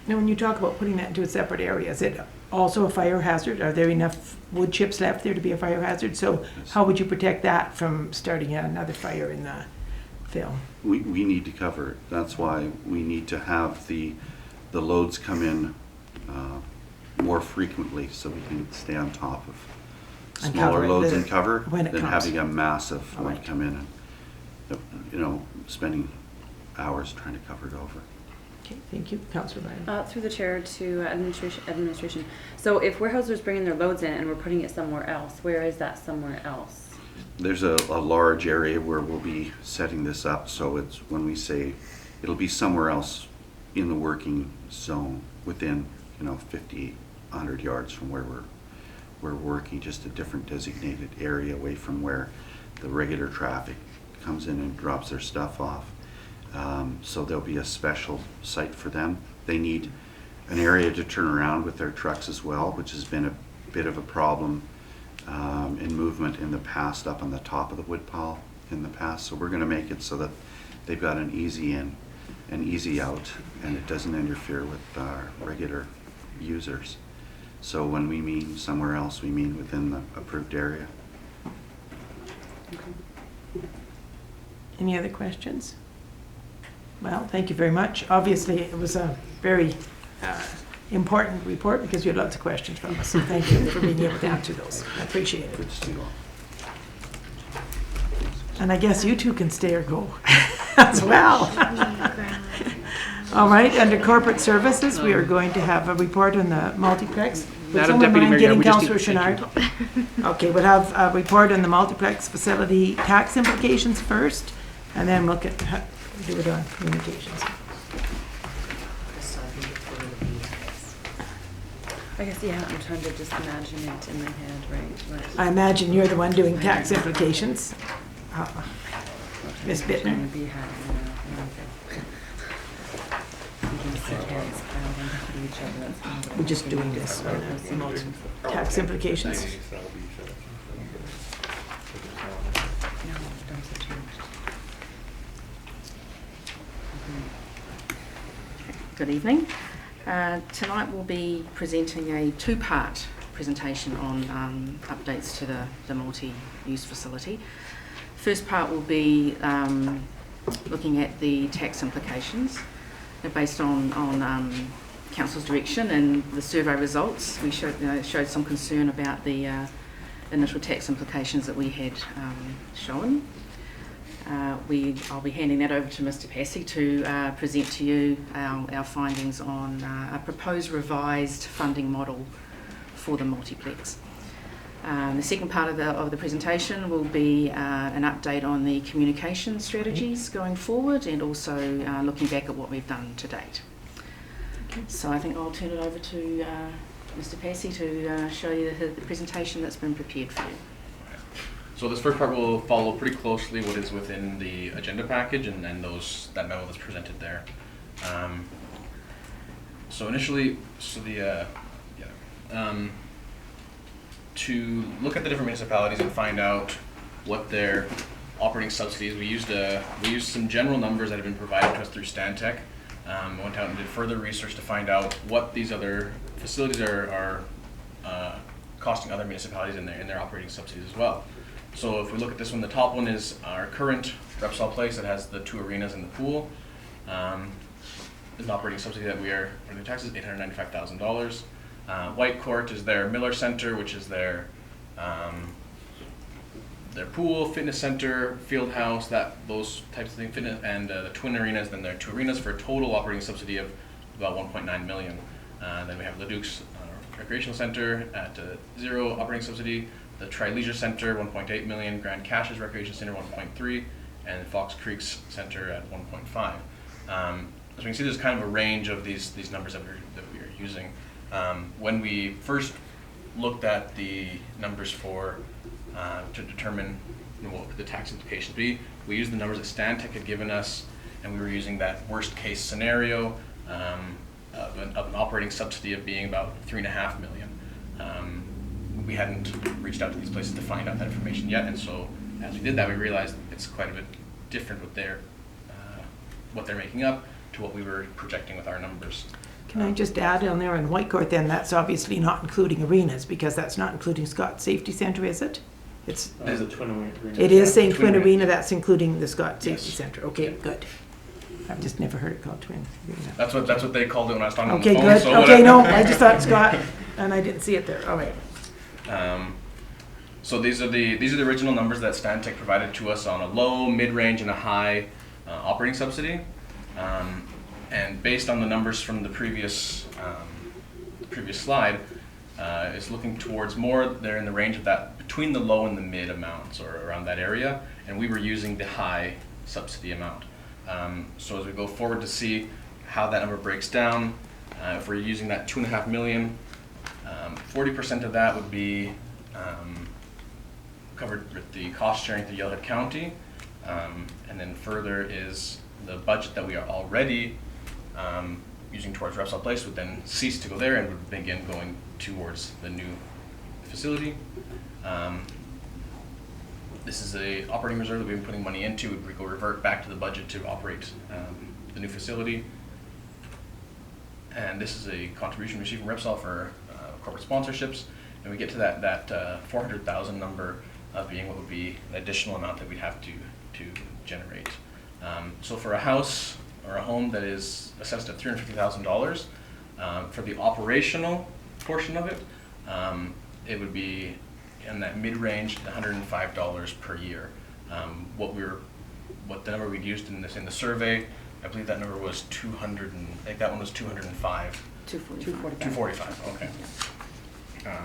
Now, when you talk about putting that into a separate area, is it also a fire hazard? Are there enough wood chips left there to be a fire hazard? So how would you protect that from starting another fire in the fill? We need to cover it. That's why we need to have the loads come in more frequently, so we can stay on top of And smaller cover it loads and cover when it than comes. having a massive one Right. come in and spending hours trying to cover it over. Okay, thank you. Councillor Bryan? Through the chair to administration. So if Weyerhaeuser's bringing their loads in and we're putting it somewhere else, where is that somewhere else? There's a large area where we'll be setting this up, so it's when we say it'll be somewhere else in the working zone within, 50, 100 yards from where we're working, just a different designated area away from where the regular traffic comes in and drops their stuff off. So there'll be a special site for them. They need an area to turn around with their trucks as well, which has been a bit of a problem in movement in the past up on the top of the woodpile in the past. So we're going to make it so that they've got an easy in and easy out, and it doesn't interfere with our regular users. So when we mean somewhere else, we mean within the approved area. Any other questions? Well, thank you very much. Obviously, it was a very important report because you had lots of questions from us. So thank you for being able to answer those. I appreciate it. Good to see you all. And I guess you two can stay or go as well. All right, under corporate services, we are going to have a report on the multiplex. Would Madam someone Deputy mind Mayor, getting we just Councillor need- thank Chenard? Okay, we'll have a report on the multiplex facility tax implications first, and then look at, do it on communications. I guess, yeah, I'm trying to just imagine it in my head, right? I imagine you're the one doing tax implications. Ms. Bittner? Trying to be high, you can sit hands piled on top of each other. That's kind of what We're I'm just thinking. doing this, tax implications. No, don't say too much. Good evening. Tonight we'll be presenting a two-part presentation on updates to the multi-use facility. First part will be looking at the tax implications. Based on Council's direction and the survey results, we showed some concern about the initial tax implications that we had shown. I'll be handing that over to Mr. Passy to present to you our findings on a proposed revised funding model for the multiplex. The second part of the presentation will be an update on the communication strategies going forward and also looking back at what we've done to date. So I think I'll turn it over to Mr. Passy to show you the presentation that's been prepared for you. So this first part will follow pretty closely what is within the agenda package and that memo that's presented there. So initially, to look at the different municipalities and find out what their operating subsidies, we used some general numbers that have been provided to us through Stantec. Went out and did further research to find out what these other facilities are costing other municipalities in their operating subsidies as well. So if we look at this one, the top one is our current Repsol Place that has the 2 arenas and the pool. Is an operating subsidy that we are, for their taxes, $895,000. White Court is their Miller Center, which is their pool, fitness center, field house, those types of things, fitness, and the twin arenas, then their 2 arenas for a total operating subsidy of about $1.9 million. Then we have Leduc's Recreational Center at 0 operating subsidy, the Tri-Leisure Center, 1.8 million, Grand Caches Recreation Center, 1.3, and Fox Creek's Center at 1.5. As we can see, there's kind of a range of these numbers that we are using. When we first looked at the numbers to determine what the tax implications be, we used the numbers that Stantec had given us, and we were using that worst case scenario of an operating subsidy of being about $3.5 million. We hadn't reached out to these places to find out that information yet, and so as we did that, we realized it's quite a bit different with what they're making up to what we were projecting with our numbers. Can I just add on there on White Court then, that's obviously not including arenas because that's not including Scott Safety Center, is it? It's the Twin Arena. It is saying Twin Twin Arena, that's including the Scott Safety Yes. Center. Okay, good. I've just never heard it called Twin Arena. That's what they called it when I was talking Okay, on the phone. good. So Okay, whatever. no, I just thought Scott, and I didn't see it there. All right. So these are the original numbers that Stantec provided to us on a low, mid-range, and a high operating subsidy. And based on the numbers from the previous slide, is looking towards more. They're in the range of that between the low and the mid amounts, or around that area. And we were using the high subsidy amount. So as we go forward to see how that number breaks down, if we're using that 2.5 million, 40% of that would be covered with the cost sharing through Yellowhead County, and then further is the budget that we are already using towards Repsol Place would then cease to go there and would begin going towards the new facility. This is a operating reserve that we've been putting money into. It would go revert back to the budget to operate the new facility. And this is a contribution received from Repsol for corporate sponsorships. And we get to that 400,000 number of being what would be an additional amount that we'd have to generate. So for a house or a home that is assessed at $350,000, for the operational portion of it, it would be in that mid-range, $105 per year. What the number we'd used in the survey, I believe that number was 200, and I think that one was 205. 245. Okay.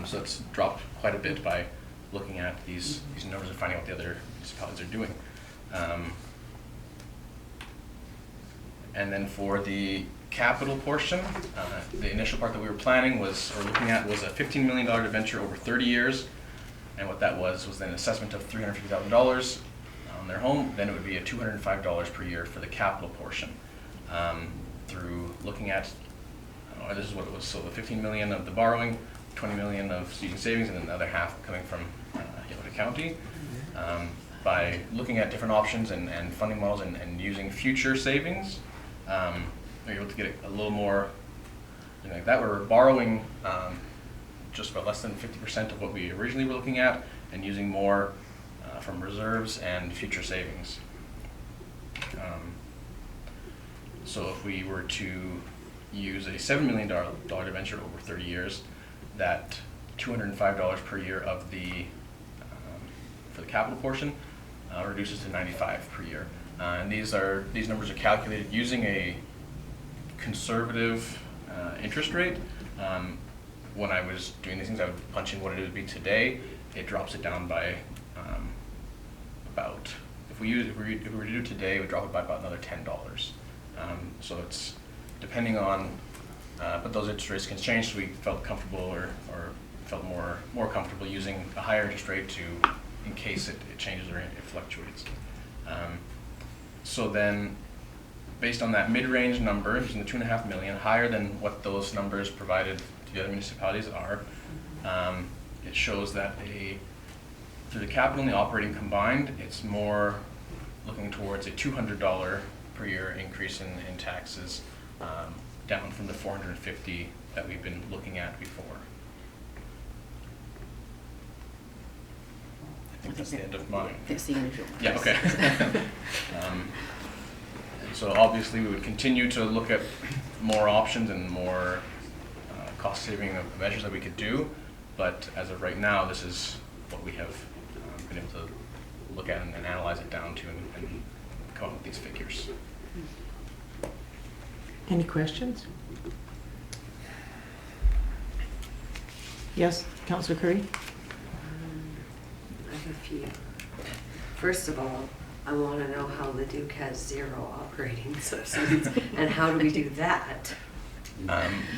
So it's dropped quite a bit by looking at these numbers and finding out what the other municipalities are doing. And then for the capital portion, the initial part that we were planning was, or looking at, was a $15 million debenture over 30 years. And what that was then an assessment of $350,000 on their home. Then it would be a $205 per year for the capital portion. Through looking at, this is what it was, so the 15 million of the borrowing, 20 million of student savings, and then the other half coming from Yellowhead County. By looking at different options and funding models and using future savings, we're able to get a little more, like that. We're borrowing just about less than 50% of what we originally were looking at, and using more from reserves and future savings. So if we were to use a $7 million debenture over 30 years, that $205 per year of the for the capital portion reduces to $95 per year. And these numbers are calculated using a conservative interest rate. When I was doing these things, I would punch in what it would be today. It drops it down by about, if we were to do it today, it would drop it by about another $10. So it's depending on, but those interest rates can change. So we felt comfortable or felt more comfortable using a higher interest rate in case it changes or it fluctuates. So then, based on that mid-range number, using the 2.5 million, higher than what those numbers provided to the other municipalities are, it shows that through the capital and the operating combined, it's more looking towards a $200 per year increase in taxes, down from the $450 that we've been looking at before. I think that's the end of mine. That's the end of your. Yeah, okay. And so obviously we would continue to look at more options and more cost-saving measures that we could do, but as of right now, this is what we have been able to look at and analyze it down to and come up with these figures. Any questions? Yes, Councillor Curry? I have a few. First of all, I want to know how the Duke has 0 operating subsidies, and how do we do that?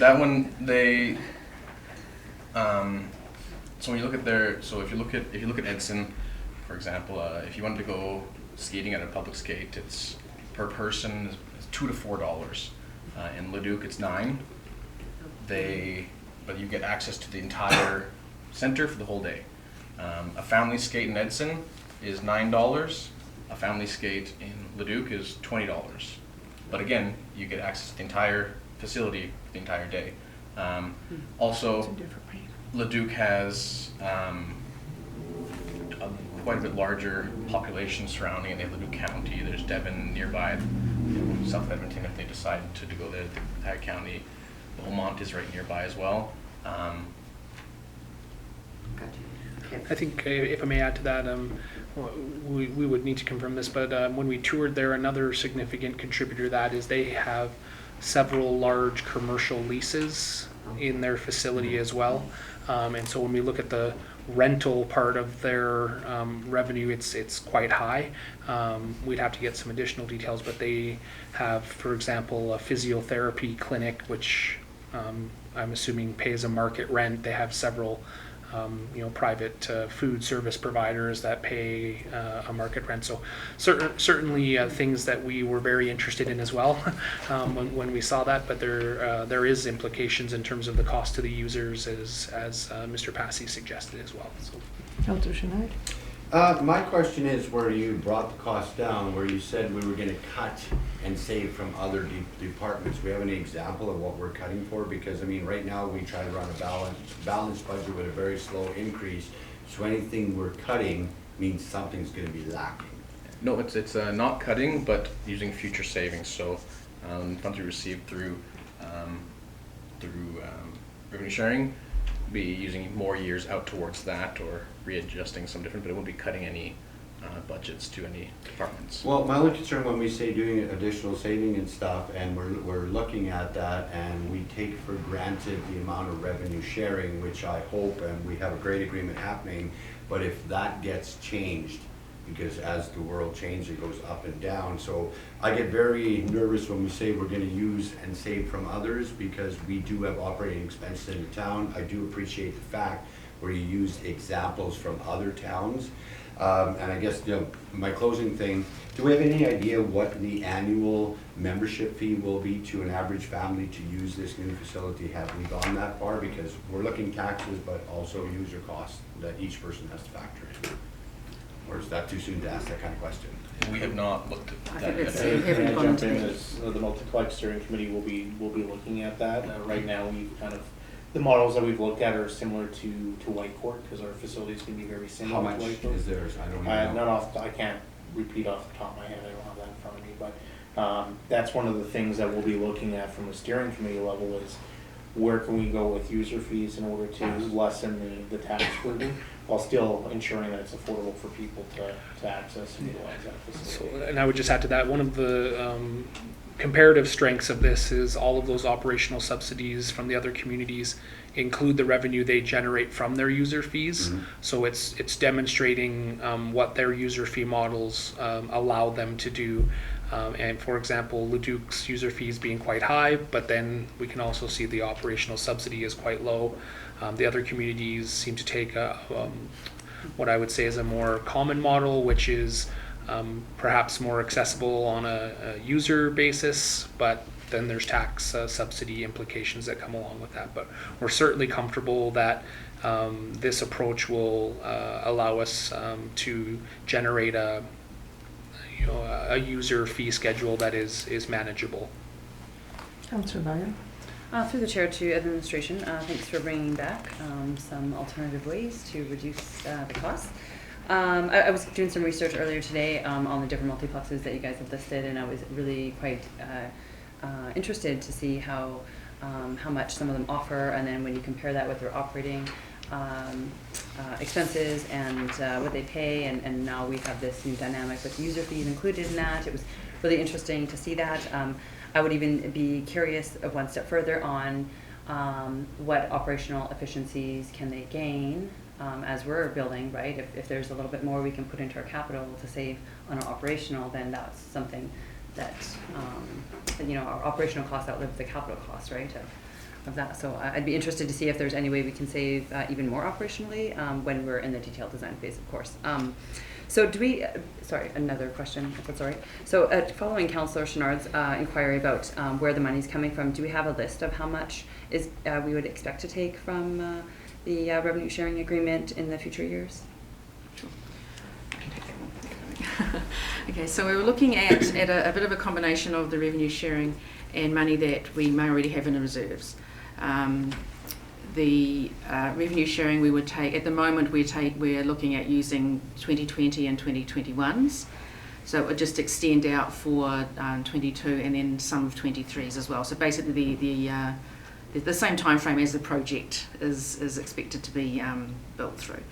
That one, they. So when you look at if you look at Edson, for example, if you wanted to go skating at a public skate, it's per person is $2 to $4. In Leduc, it's $9. But you get access to the entire center for the whole day. A family skate in Edson is $9. A family skate in Leduc is $20. But again, you get access to the entire facility the entire day. Also, Leduc has quite a bit larger population surrounding it. They have Leduc County, there's Devon nearby, South Edmonton if they decide to go there, the entire county. Beaumont is right nearby as well. I think, if I may add to that, we would need to confirm this, but when we toured there, another significant contributor to that is they have several large commercial leases in their facility as well. And so when we look at the rental part of their revenue, it's quite high. We'd have to get some additional details, but they have, for example, a physiotherapy clinic, which I'm assuming pays a market rent. They have several private food service providers that pay a market rent. So certainly things that we were very interested in as well when we saw that. But there is implications in terms of the cost to the users, as Mr. Passy suggested as well. So. Councillor Chenard? My question is where you brought the cost down, where you said we were going to cut and save from other departments. Do we have any example of what we're cutting for? Because, I mean, right now we try to run a balanced budget with a very slow increase. So anything we're cutting means something's going to be lacking. No, it's not cutting, but using future savings. So funds we received through revenue sharing, be using more years out towards that, or readjusting some different, but it won't be cutting any budgets to any departments. Well, my only concern when we say doing additional saving and stuff, and we're looking at that, and we take for granted the amount of revenue sharing, which I hope, and we have a great agreement happening, but if that gets changed, because as the world changes, it goes up and down. So I get very nervous when we say we're going to use and save from others, because we do have operating expenses in the town. I do appreciate the fact where you used examples from other towns. And I guess my closing thing, do we have any idea what the annual membership fee will be to an average family to use this new facility? Have we gone that far? Because we're looking taxes, but also user costs that each person has to factor in. Or is that too soon to ask that kind of question? We have not looked at that yet. Can I jump in? The multi-plex steering committee will be looking at that. Right now, we've the models that we've looked at are similar to Whitecourt, because our facilities can be very similar. How much to Whitecourt. is theirs? I don't even know. I can't repeat off the top of my head. I don't have that in front of me. But that's one of the things that we'll be looking at from the steering committee level is where can we go with user fees in order to lessen the tax burden, while still ensuring that it's affordable for people to access and utilize that facility. So, and I would just add to that, one of the comparative strengths of this is all of those operational subsidies from the other communities include the revenue they generate from their user fees. Mm-hmm. So it's demonstrating what their user fee models allow them to do. And for example, Leduc's user fees being quite high, but then we can also see the operational subsidy is quite low. The other communities seem to take what I would say is a more common model, which is perhaps more accessible on a user basis, but then there's tax subsidy implications that come along with that. But we're certainly comfortable that this approach will allow us to generate a user fee schedule that is manageable. Councillor Byron? Through the chair to administration, thanks for bringing back some alternative ways to reduce the costs. I was doing some research earlier today on the different multiplexes that you guys have listed, and I was really quite interested to see how much some of them offer, and then when you compare that with their operating expenses and what they pay, and now we have this new dynamic with user fees included in that. It was really interesting to see that. I would even be curious of one step further on what operational efficiencies can they gain as we're building, right? If there's a little bit more we can put into our capital to save on our operational, then that's something that, our operational costs outlive the capital costs, right, of that. So I'd be interested to see if there's any way we can save even more operationally when we're in the detailed design phase, of course. So do we, sorry, another question, if that's all right. So following Councillor Chenard's inquiry about where the money's coming from, do we have a list of how much is we would expect to take from the revenue sharing agreement in the future years? Sure. Okay, so we were looking at a bit of a combination of the revenue sharing and money that we may already have in the reserves. The revenue sharing we would take, at the moment we're looking at using 2020 and 2021s. So it would just extend out for 22 and then some of 23s as well. So basically the same time frame as the project is expected to be built through.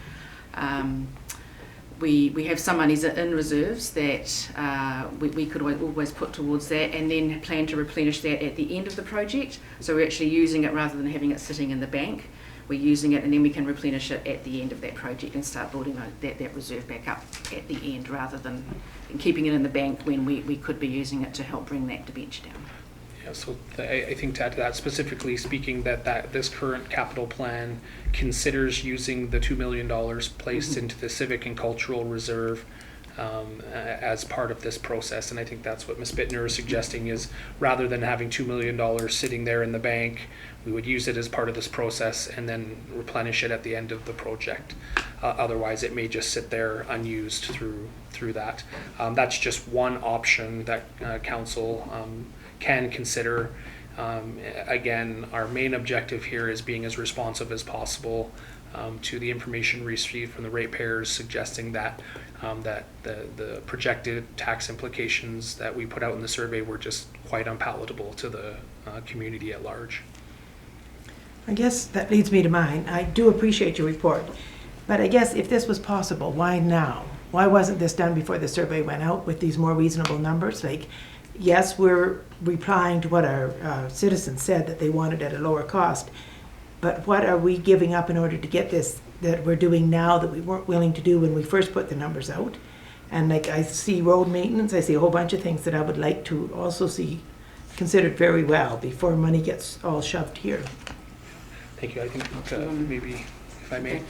We have some monies in reserves that we could always put towards that, and then plan to replenish that at the end of the project. So we're actually using it rather than having it sitting in the bank. we're using it, and then we can replenish it at the end of that project and start building that reserve back up at the end, rather than keeping it in the bank when we could be using it to help bring that debenture down. Yeah, so I think to add to that, specifically speaking, that this current capital plan considers using the $2 million placed into the civic and cultural reserve as part of this process. And I think that's what Ms. Bittner is suggesting, is rather than having $2 million sitting there in the bank, we would use it as part of this process and then replenish it at the end of the project. Otherwise, it may just sit there unused through that. That's just one option that council can consider. Again, our main objective here is being as responsive as possible to the information received from the ratepayers, suggesting that that the projected tax implications that we put out in the survey were just quite unpalatable to the community at large. I guess that leads me to mine. I do appreciate your report, but I guess if this was possible, why now? Why wasn't this done before the survey went out with these more reasonable numbers? Like, yes, we're replying to what our citizens said that they wanted at a lower cost, but what are we giving up in order to get this that we're doing now that we weren't willing to do when we first put the numbers out? And like, I see road maintenance, I see a whole bunch of things that I would like to also see considered very well before money gets all shoved here. Thank you. I think maybe, if I may.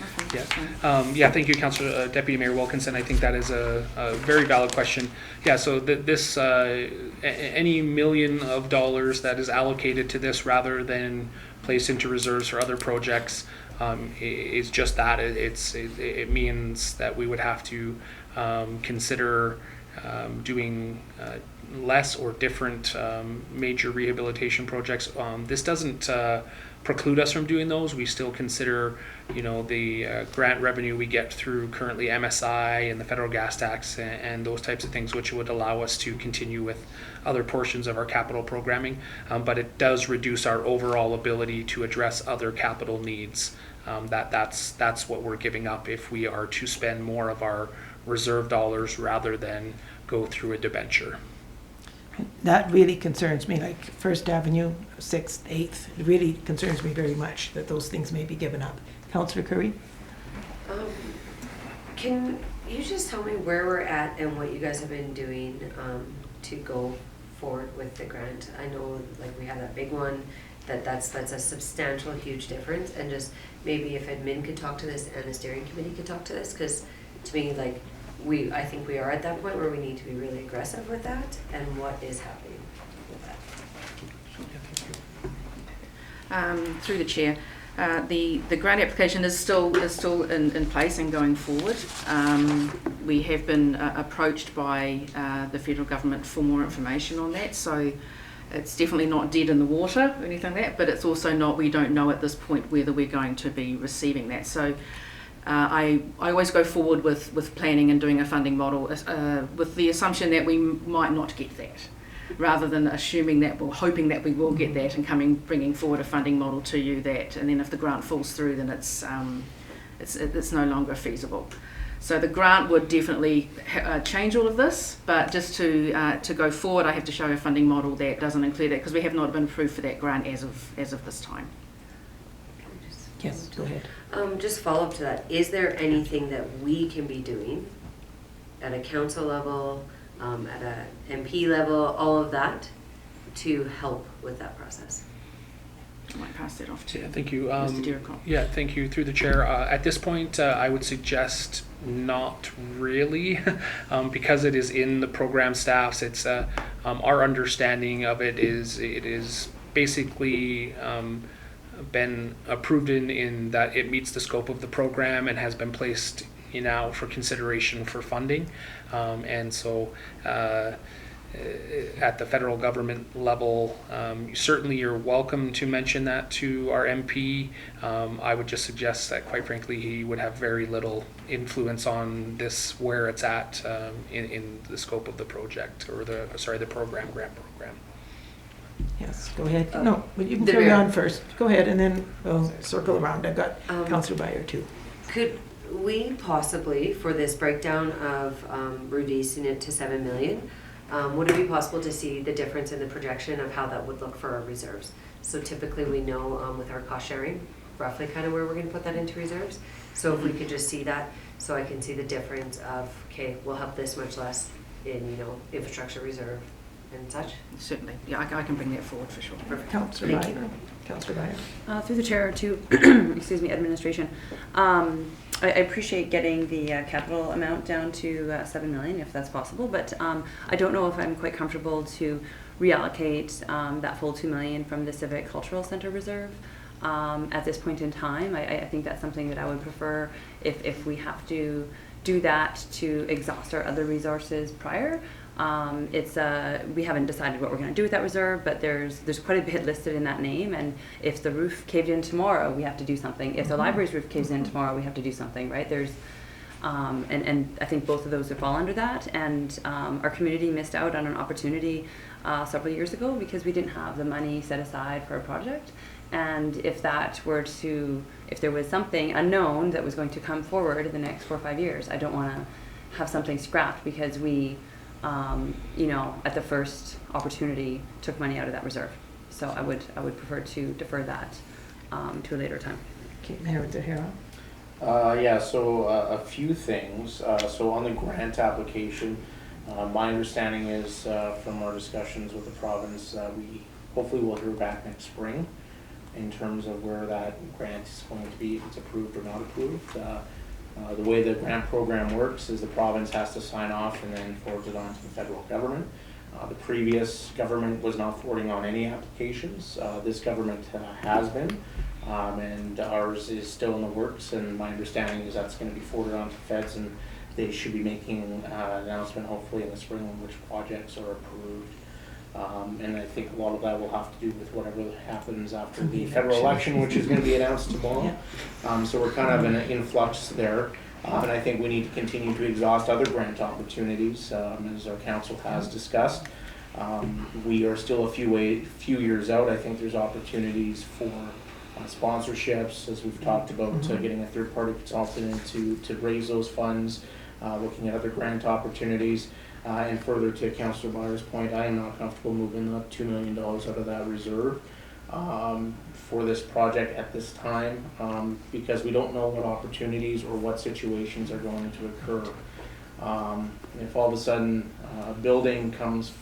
Yeah, thank you, Councillor Deputy Mayor Wilkinson. I think that is a very valid question. Yeah, so this any $1 million that is allocated to this rather than placed into reserves for other projects is just that. It means that we would have to consider doing less or different major rehabilitation projects. This doesn't preclude us from doing those. We still consider, the grant revenue we get through currently MSI and the federal gas tax and those types of things, which would allow us to continue with other portions of our capital programming. But it does reduce our overall ability to address other capital needs. That's what we're giving up if we are to spend more of our reserve dollars rather than go through a debenture. That really concerns me, like First Avenue, 6th, 8th. It really concerns me very much that those things may be given up. Councillor Curry? Can you just tell me where we're at and what you guys have been doing to go forward with the grant? I know, like, we have that big one, that's a substantial, huge difference, and just maybe if admin could talk to this and the steering committee could talk to this, because to me, like, I think we are at that point where we need to be really aggressive with that, and what is happening with that. Through the chair, the grant application is still in place and going forward. We have been approached by the federal government for more information on that, so it's definitely not dead in the water or anything like that, but it's also not, we don't know at this point whether we're going to be receiving that. So I always go forward with planning and doing a funding model with the assumption that we might not get that, rather than assuming that we're hoping that we will get that and bringing forward a funding model to you that, and then if the grant falls through, then it's no longer feasible. So the grant would definitely change all of this, but just to go forward, I have to show a funding model that doesn't include that, because we have not been approved for that grant as of this time. Yes, go ahead. Just follow up to that. Is there anything that we can be doing at a council level, at a MP level, all of that, to help with that process? I might pass that off to thank you. Mr. Diercott. Yeah, thank you. Through the chair. At this point, I would suggest not really, because it is in the program staffs. It's our understanding of it is basically been approved in that it meets the scope of the program and has been placed now for consideration for funding, and so at the federal government level, certainly you're welcome to mention that to our MP. I would just suggest that, quite frankly, he would have very little influence on this, where it's at in the scope of the project, or the grant program. Yes, go ahead. No, but you can carry on first. Go ahead, and then we'll circle around. I've got Councillor Byer too. Could we possibly, for this breakdown of reducing it to $7 million, would it be possible to see the difference in the projection of how that would look for our reserves? So typically we know with our cost sharing, roughly kind of where we're gonna put that into reserves. So if we could just see that, so I can see the difference of, okay, we'll have this much less in, you know, infrastructure reserve and such. Certainly, yeah, I can bring that forward for sure. Perfect. Councillor Thank Byer. Councillor Byer. Through the chair to, excuse me, administration. I appreciate getting the capital amount down to 7 million if that's possible, but I don't know if I'm quite comfortable to reallocate that full 2 million from the Civic Cultural Center reserve at this point in time. I think that's something that I would prefer if we have to do that to exhaust our other resources prior. We haven't decided what we're going to do with that reserve, but there's quite a bit listed in that name, and if the roof caved in tomorrow, we have to do something. If the library's roof caves in tomorrow, we have to do something, right? And I think both of those would fall under that, and our community missed out on an opportunity several years ago because we didn't have the money set aside for a project. And if there was something unknown that was going to come forward in the next 4 or 5 years, I don't want to have something scrapped because we at the first opportunity took money out of that reserve. So I would prefer to defer that to a later time. Okay, Mayor Zahara. So a few things. So on the grant application, my understanding is from our discussions with the province, we hopefully will hear back next spring in terms of where that grant is going to be, if it's approved or not approved. The way the grant program works is the province has to sign off and then forward it on to the federal government. The previous government was not forwarding on any applications. This government has been, and ours is still in the works, and my understanding is that's going to be forwarded on to feds, and they should be making an announcement hopefully in the spring on which projects are approved. And I think a lot of that will have to do with whatever happens after the federal election, which is going to be announced tomorrow. So we're kind of in an influx there. And I think we need to continue to exhaust other grant opportunities, as our council has discussed. We are still a few years out. I think there's opportunities for sponsorships, as we've talked about, getting a third-party consultant to raise those funds, looking at other grant opportunities. And further to Councillor Byer's point, I am not comfortable moving the $2 million out of that reserve for this project at this time because we don't know what opportunities or what situations are going to occur. If all of a sudden a building comes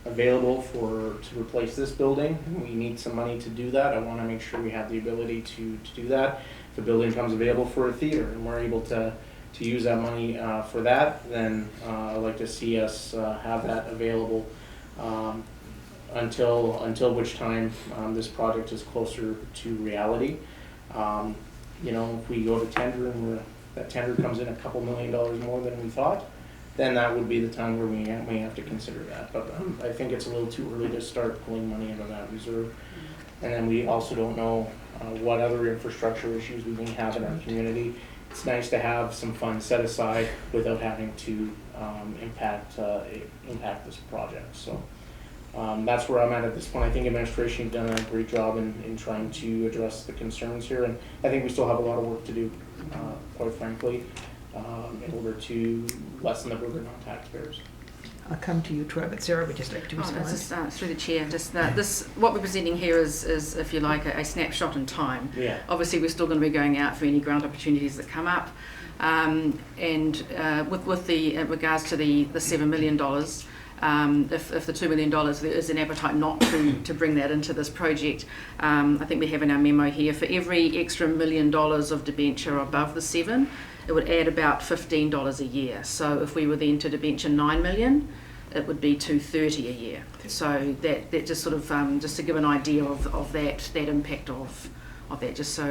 available to replace this building, and we need some money to do that, I want to make sure we have the ability to do that. If a building comes available for a theater and we're able to use that money for that, then I'd like to see us have that available until which time this project is closer to reality. If we go to tender and that tender comes in a couple $1 million more than we thought, then that would be the time where we have to consider that. But I think it's a little too early to start pulling money out of that reserve. And then we also don't know what other infrastructure issues we may have in our community. It's nice to have some funds set aside without having to impact this project. So that's where I'm at this point. I think administration has done a great job in trying to address the concerns here, and I think we still have a lot of work to do, quite frankly, in order to lessen the burden on taxpayers. I'll come to you, Troy, but Sarah would just like to respond. Through the chair, what we're presenting here is if you like, a snapshot in time. Yeah. Obviously, we're still going to be going out for any grant opportunities that come up, and with regards to the $7 million, if the $2 million there is an appetite not to bring that into this project, I think we have in our memo here, for every extra $1 million of debenture above the 7, it would add about $15 a year. So if we were then to debenture $9 million, it would be $230 a year. So that just sort of just to give an idea of that impact of that, just so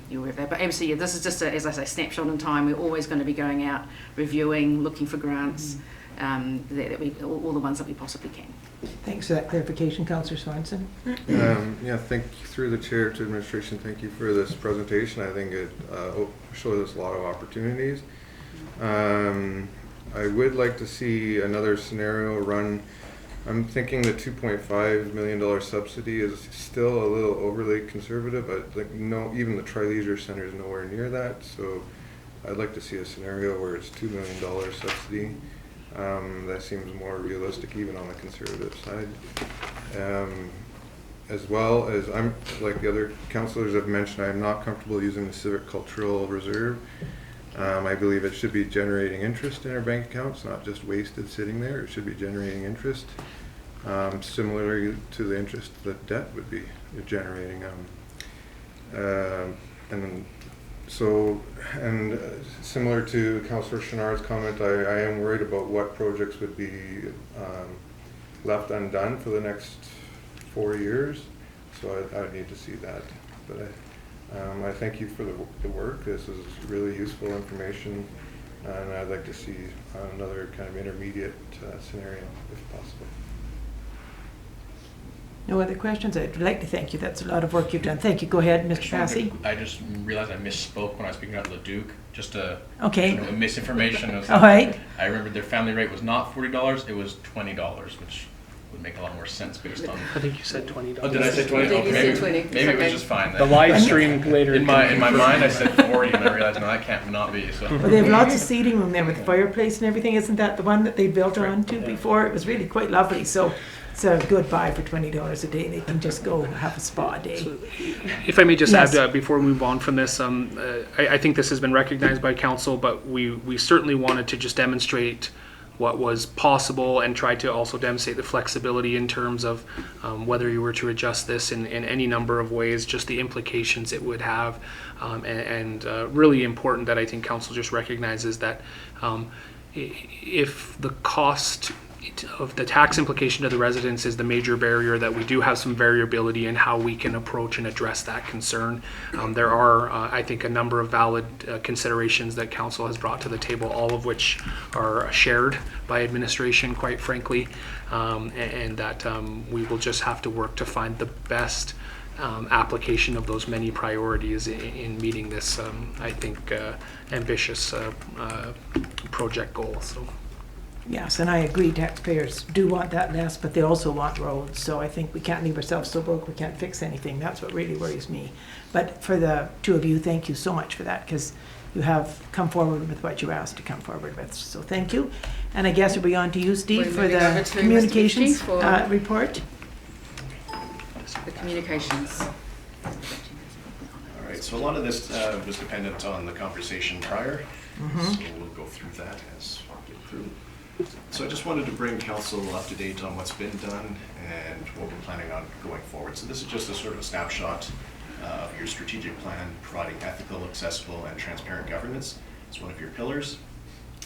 you're aware of that. But obviously, this is just as I say, snapshot in time. We're always going to be going out, reviewing, looking for grants, all the ones that we possibly can. Thanks for that clarification, Councillor Swanson. Thank you through the chair to administration. Thank you for this presentation. I think it shows us a lot of opportunities. I would like to see another scenario run. I'm thinking the $2.5 million subsidy is still a little overly conservative. Even the Tri-Leisure Center is nowhere near that. So I'd like to see a scenario where it's $2 million subsidy. That seems more realistic, even on the conservative side. as well as I'm, like the other councillors have mentioned, I am not comfortable using the Civic Cultural Reserve. I believe it should be generating interest in our bank accounts, not just wasted sitting there. It should be generating interest, similarly to the interest that debt would be generating. Similar to Councillor Chenard's comment, I am worried about what projects would be left undone for the next 4 years. So I need to see that. But I thank you for the work. This is really useful information, and I'd like to see another kind of intermediate scenario if possible. No other questions? I'd like to thank you. That's a lot of work you've done. Thank you. Go ahead, Mr. Passy. I just realized I misspoke when I was speaking about Leduc. Just a misinformation. All right. I remember their family rate was not $40, it was $20, which would make a lot more sense based on. I think you said $20. Oh, did I say 20? I think you said 20. Maybe it was just fine then. The live stream later. In my mind, I said 40, and I realized no, that can't not be. So. Well, they have lots of seating room there with the fireplace and everything. Isn't that the one that they built on to before? It was really quite lovely. So it's a good buy for $20 a day. They can just go have a spa day. So, if I may just Yes. add before we move on from this, I think this has been recognized by council, but we certainly wanted to just demonstrate what was possible and try to also demonstrate the flexibility in terms of whether you were to adjust this in any number of ways, just the implications it would have, and really important that I think council just recognizes that if the cost of the tax implication to the residents is the major barrier, that we do have some variability in how we can approach and address that concern. There are, I think, a number of valid considerations that council has brought to the table, all of which are shared by administration, quite frankly, and that we will just have to work to find the best application of those many priorities in meeting this, I think, ambitious project goal. So. Yes, and I agree, taxpayers do want that less, but they also want roads. So I think we can't leave ourselves so broke we can't fix anything. That's what really worries me. But for the two of you, thank you so much for that, because you have come forward with what you asked to come forward with. So thank you. And I guess we'll be on to you, Steve, for the communications report. The communications. All right, so a lot of this was dependent on the conversation prior. So we'll go through that as we get through. So I just wanted to bring council up to date on what's been done and what we're planning on going forward. So this is just a sort of a snapshot of your strategic plan, providing ethical, accessible, and transparent governance. It's one of your pillars.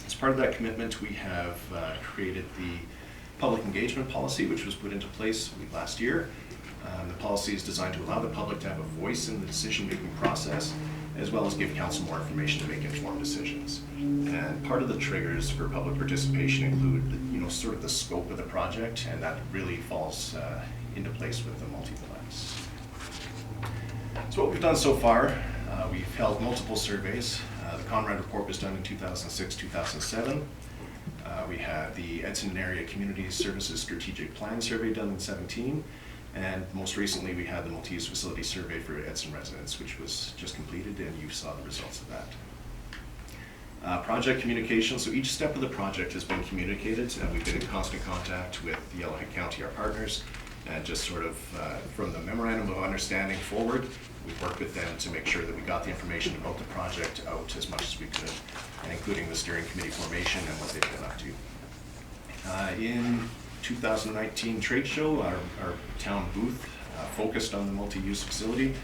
As part of that commitment, we have created the public engagement policy, which was put into place last year. The policy is designed to allow the public to have a voice in the decision-making process, as well as give council more information to make informed decisions. And part of the triggers for public participation include, sort of the scope of the project, and that really falls into place with the multi-plans. So what we've done so far, we've held multiple surveys. The Conrad report was done in 2006-2007. We had the Edson Area Community Services Strategic Plan Survey done in 2017. And most recently, we had the multi-use facility survey for Edson residents, which was just completed, and you saw the results of that. Project communication, so each step of the project has been communicated, and we've been in constant contact with Yellowhead County, our partners, and just sort of from the memorandum of understanding forward, we've worked with them to make sure that we got the information about the project out as much as we could, and including the steering committee formation and what they've been up to. In 2019 trade show, our town booth focused on the multi-use facility,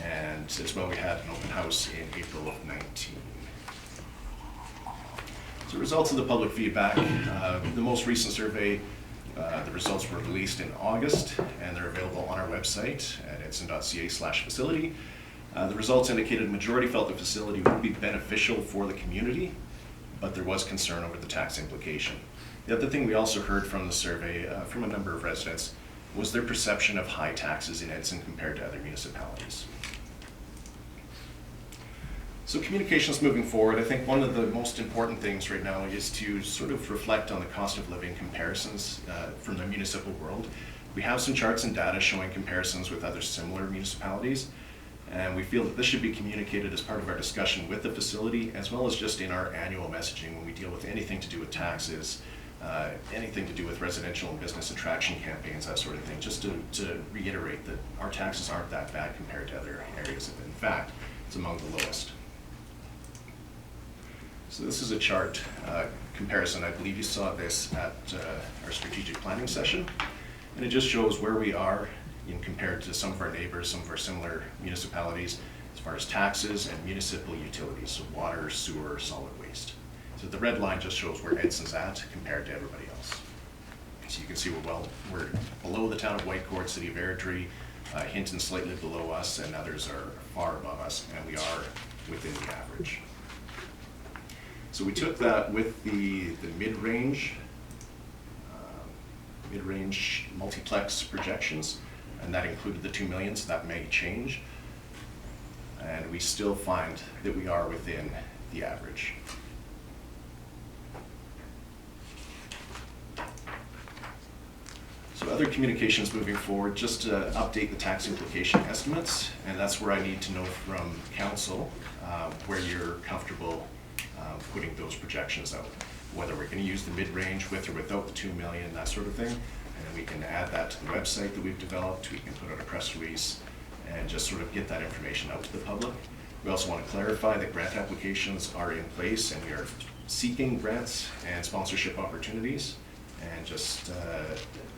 and as well we had an open house in April of 19. So results of the public feedback, the most recent survey, the results were released in August, and they're available on our website at edson.ca/facility. The results indicated a majority felt the facility would be beneficial for the community, but there was concern over the tax implication. The other thing we also heard from the survey from a number of residents was their perception of high taxes in Edson compared to other municipalities. So communications moving forward, I think one of the most important things right now is to sort of reflect on the cost of living comparisons from the municipal world. We have some charts and data showing comparisons with other similar municipalities, and we feel that this should be communicated as part of our discussion with the facility, as well as just in our annual messaging when we deal with anything to do with taxes. anything to do with residential and business attraction campaigns, that sort of thing, just to reiterate that our taxes aren't that bad compared to other areas. In fact, it's among the lowest. So this is a chart comparison. I believe you saw this at our strategic planning session, and it just shows where we are in compared to some of our neighbors, some of our similar municipalities, as far as taxes and municipal utilities, so water, sewer, solid waste. So the red line just shows where Edson's at compared to everybody else. So you can see we're below the town of Whitecourt, city of Airdrie, Hinton slightly below us, and others are far above us, and we are within the average. So we took that with the mid-range multiplex projections, and that included the 2 million, so that may change. And we still find that we are within the average. So other communications moving forward, just to update the tax implication estimates, and that's where I need to know from council where you're comfortable putting those projections out, whether we're going to use the mid-range with or without the 2 million, that sort of thing. And then we can add that to the website that we've developed. We can put out a press release and just sort of get that information out to the public. We also want to clarify that grant applications are in place and we are seeking grants and sponsorship opportunities, and just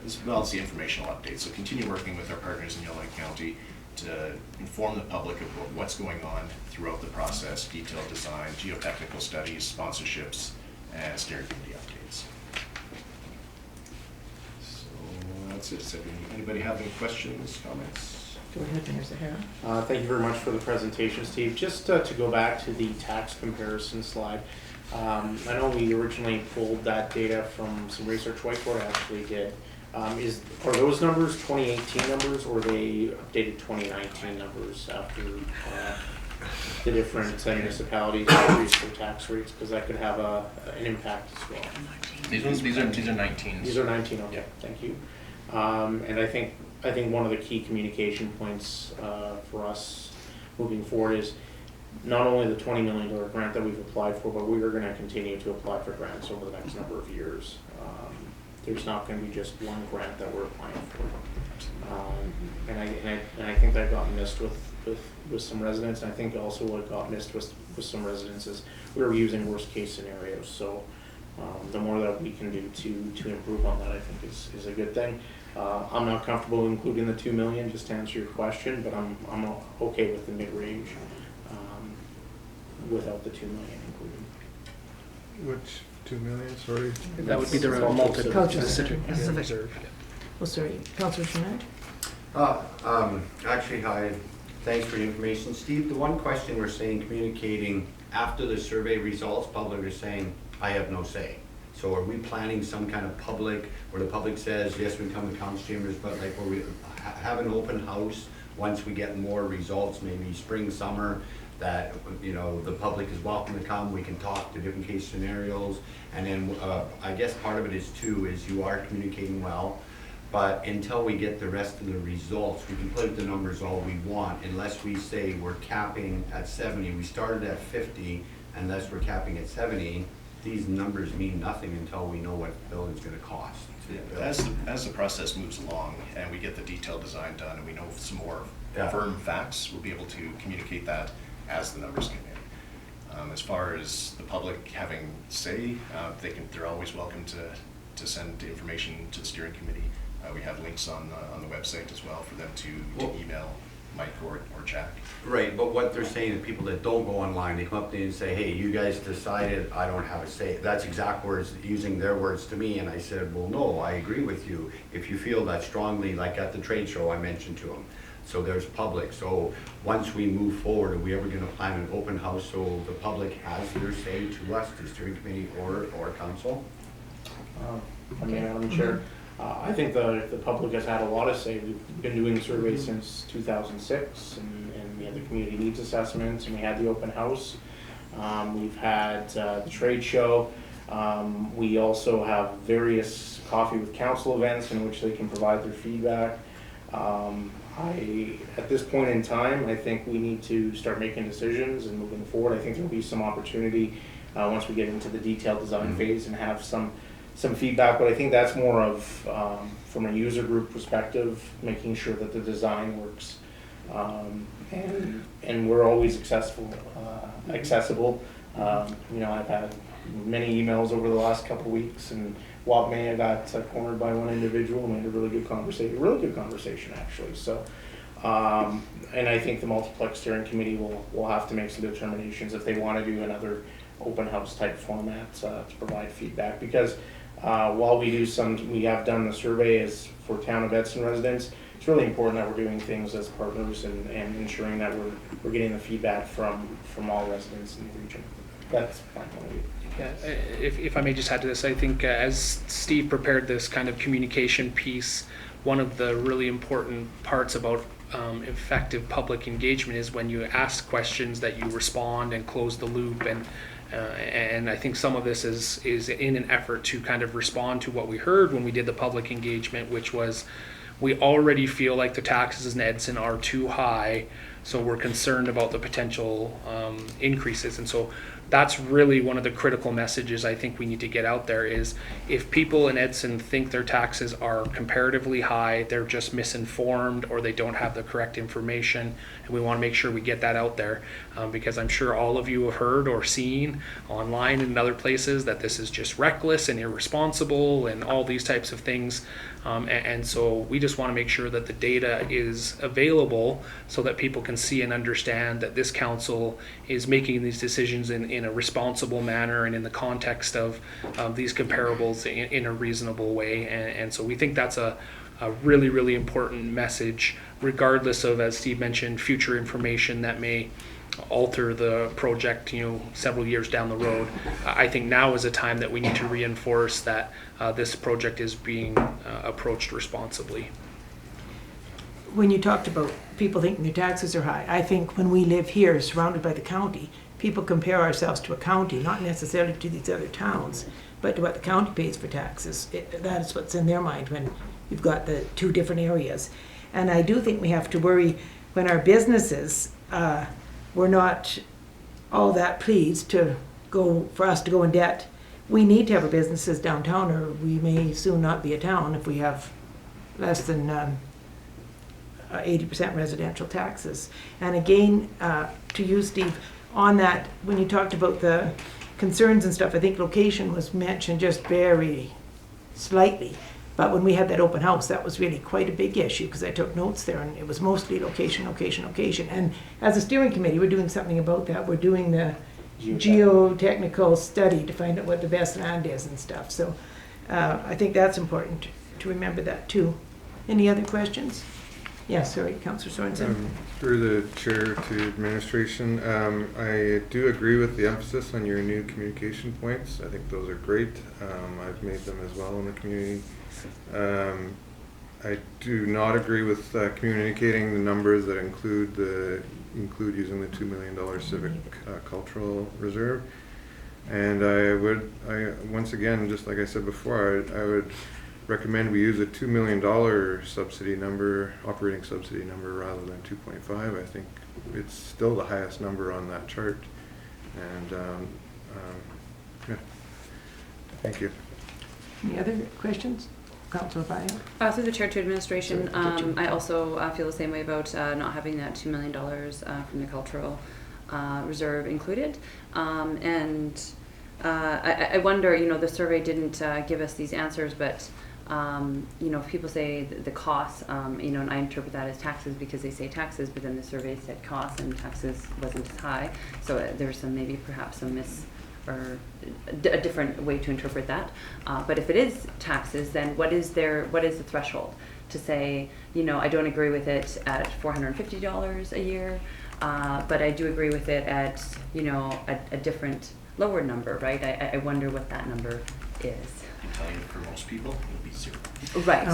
as well as the informational updates. So continue working with our partners in Yellowknife County to inform the public of what's going on throughout the process, detailed design, geotechnical studies, sponsorships, and steering committee updates. So that's it. Does anybody have any questions, comments? Go ahead, Mayor Zahara. Thank you very much for the presentation, Steve. Just to go back to the tax comparison slide, I know we originally pulled that data from some research Whitecourt actually did. Are those numbers 2018 numbers, or are they updated 2019 numbers after the different municipalities increased their tax rates? Because that could have an impact as well. These are 19s. These are 19. Okay, yeah. Thank you. And I think one of the key communication points for us moving forward is not only the $20 million grant that we've applied for, but we are going to continue to apply for grants over the next number of years. There's not going to be just one grant that we're applying for. And I think that got missed with some residents. And I think also what got missed with some residents is we were using worst case scenarios. So the more that we can do to improve on that, I think is a good thing. I'm not comfortable including the 2 million, just to answer your question, but I'm okay with the mid-range without the 2 million included. Which 2 million, sorry? That would be the multi-specific reserve. Oh, sorry, Councillor Schmidt? Actually, hi, thanks for the information. Steve, the one question we're saying, communicating after the survey results, public are saying, I have no say. So are we planning some kind of public, where the public says, yes, we come to council chambers, but like where we have an open house once we get more results, maybe spring, summer, that, you know, the public is welcome to come, we can talk to different case scenarios. And then I guess part of it is too, is you are communicating well, but until we get the rest of the results, we can put the numbers all we want, unless we say we're capping at 70. We started at 50, unless we're capping at 70, these numbers mean nothing until we know what the building's gonna cost. Yeah, as the process moves along and we get the detailed design done and we know some more firm facts, we'll be able to communicate that as the numbers come in. As far as the public having say, they're always welcome to send information to the steering committee. We have links on the website as well for them to email Mike or Jack. Right, but what they're saying is people that don't go online, they come up to you and say, hey, you guys decided I don't have a say. That's exact words, using their words to me, and I said, well, no, I agree with you. If you feel that strongly, like at the trade show I mentioned to them. So there's public. So once we move forward, are we ever gonna plan an open house so the public has their say to us, the steering committee or council? Madam Chair, I think the public has had a lot of say. We've been doing surveys since 2006, and we had the community needs assessments, and we had the open house. We've had the trade show. We also have various coffee with council events in which they can provide their feedback. At this point in time, I think we need to start making decisions and moving forward. I think there'll be some opportunity once we get into the detailed design phase and have some some feedback, but I think that's more of, from a user group perspective, making sure that the design works. And we're always accessible. You know, I've had many emails over the last couple of weeks, and Wapmea got cornered by one individual, and we had a really good conversation actually. So, and I think the multiplex steering committee will have to make some determinations if they want to do another open house type format to provide feedback, because while we have done the survey as for town of Edson residents, it's really important that we're doing things as partners and ensuring that we're getting the feedback from all residents in the region. That's my point of view. Yeah, if I may just add to this, I think as Steve prepared this kind of communication piece, one of the really important parts about effective public engagement is when you ask questions that you respond and close the loop, and I think some of this is in an effort to kind of respond to what we heard when we did the public engagement, which was we already feel like the taxes in Edson are too high, so we're concerned about the potential increases. And so that's really one of the critical messages I think we need to get out there is if people in Edson think their taxes are comparatively high, they're just misinformed or they don't have the correct information. And we want to make sure we get that out there because I'm sure all of you have heard or seen online and other places that this is just reckless and irresponsible and all these types of things. And so we just want to make sure that the data is available so that people can see and understand that this council is making these decisions in a responsible manner and in the context of these comparables in a reasonable way. And so we think that's a really, really important message, regardless of, as Steve mentioned, future information that may alter the project, several years down the road. I think now is a time that we need to reinforce that this project is being approached responsibly. When you talked about people thinking their taxes are high, I think when we live here surrounded by the county, people compare ourselves to a county, not necessarily to these other towns, but to what the county pays for taxes. That is what's in their mind when you've got the two different areas. And I do think we have to worry when our businesses were not all that pleased for us to go in debt. We need to have our businesses downtown, or we may soon not be a town if we have less than 80% residential taxes. And again, to you, Steve, on that, when you talked about the concerns and stuff, I think location was mentioned just very slightly. But when we had that open house, that was really quite a big issue because I took notes there, and it was mostly location, location, location. And as a steering committee, we're doing something about that. We're doing the geotechnical study to find out what the best land is and stuff. So I think that's important to remember that too. Any other questions? Yes, sorry, Councillor Sorensen. Through the chair to administration, I do agree with the emphasis on your new communication points. I think those are great. I've made them as well in the community. I do not agree with communicating the numbers that include using the $2 million civic cultural reserve. And I once again, just like I said before, I would recommend we use a $2 million subsidy number, operating subsidy number, rather than 2.5. I think it's still the highest number on that chart. And yeah, thank you. Any other questions? Councillor Bayo? Through the chair to administration, I also feel the same way about not having that $2 million from the cultural reserve included. And I wonder, the survey didn't give us these answers, but if people say the costs, and I interpret that as taxes because they say taxes, but then the survey said costs and taxes wasn't as high. So there's perhaps some or a different way to interpret that. But if it is taxes, then what is the threshold to say, I don't agree with it at $450 a year, but I do agree with it at, a different lower number, right? I wonder what that number is. I can tell you for most people, it'll be zero. Right,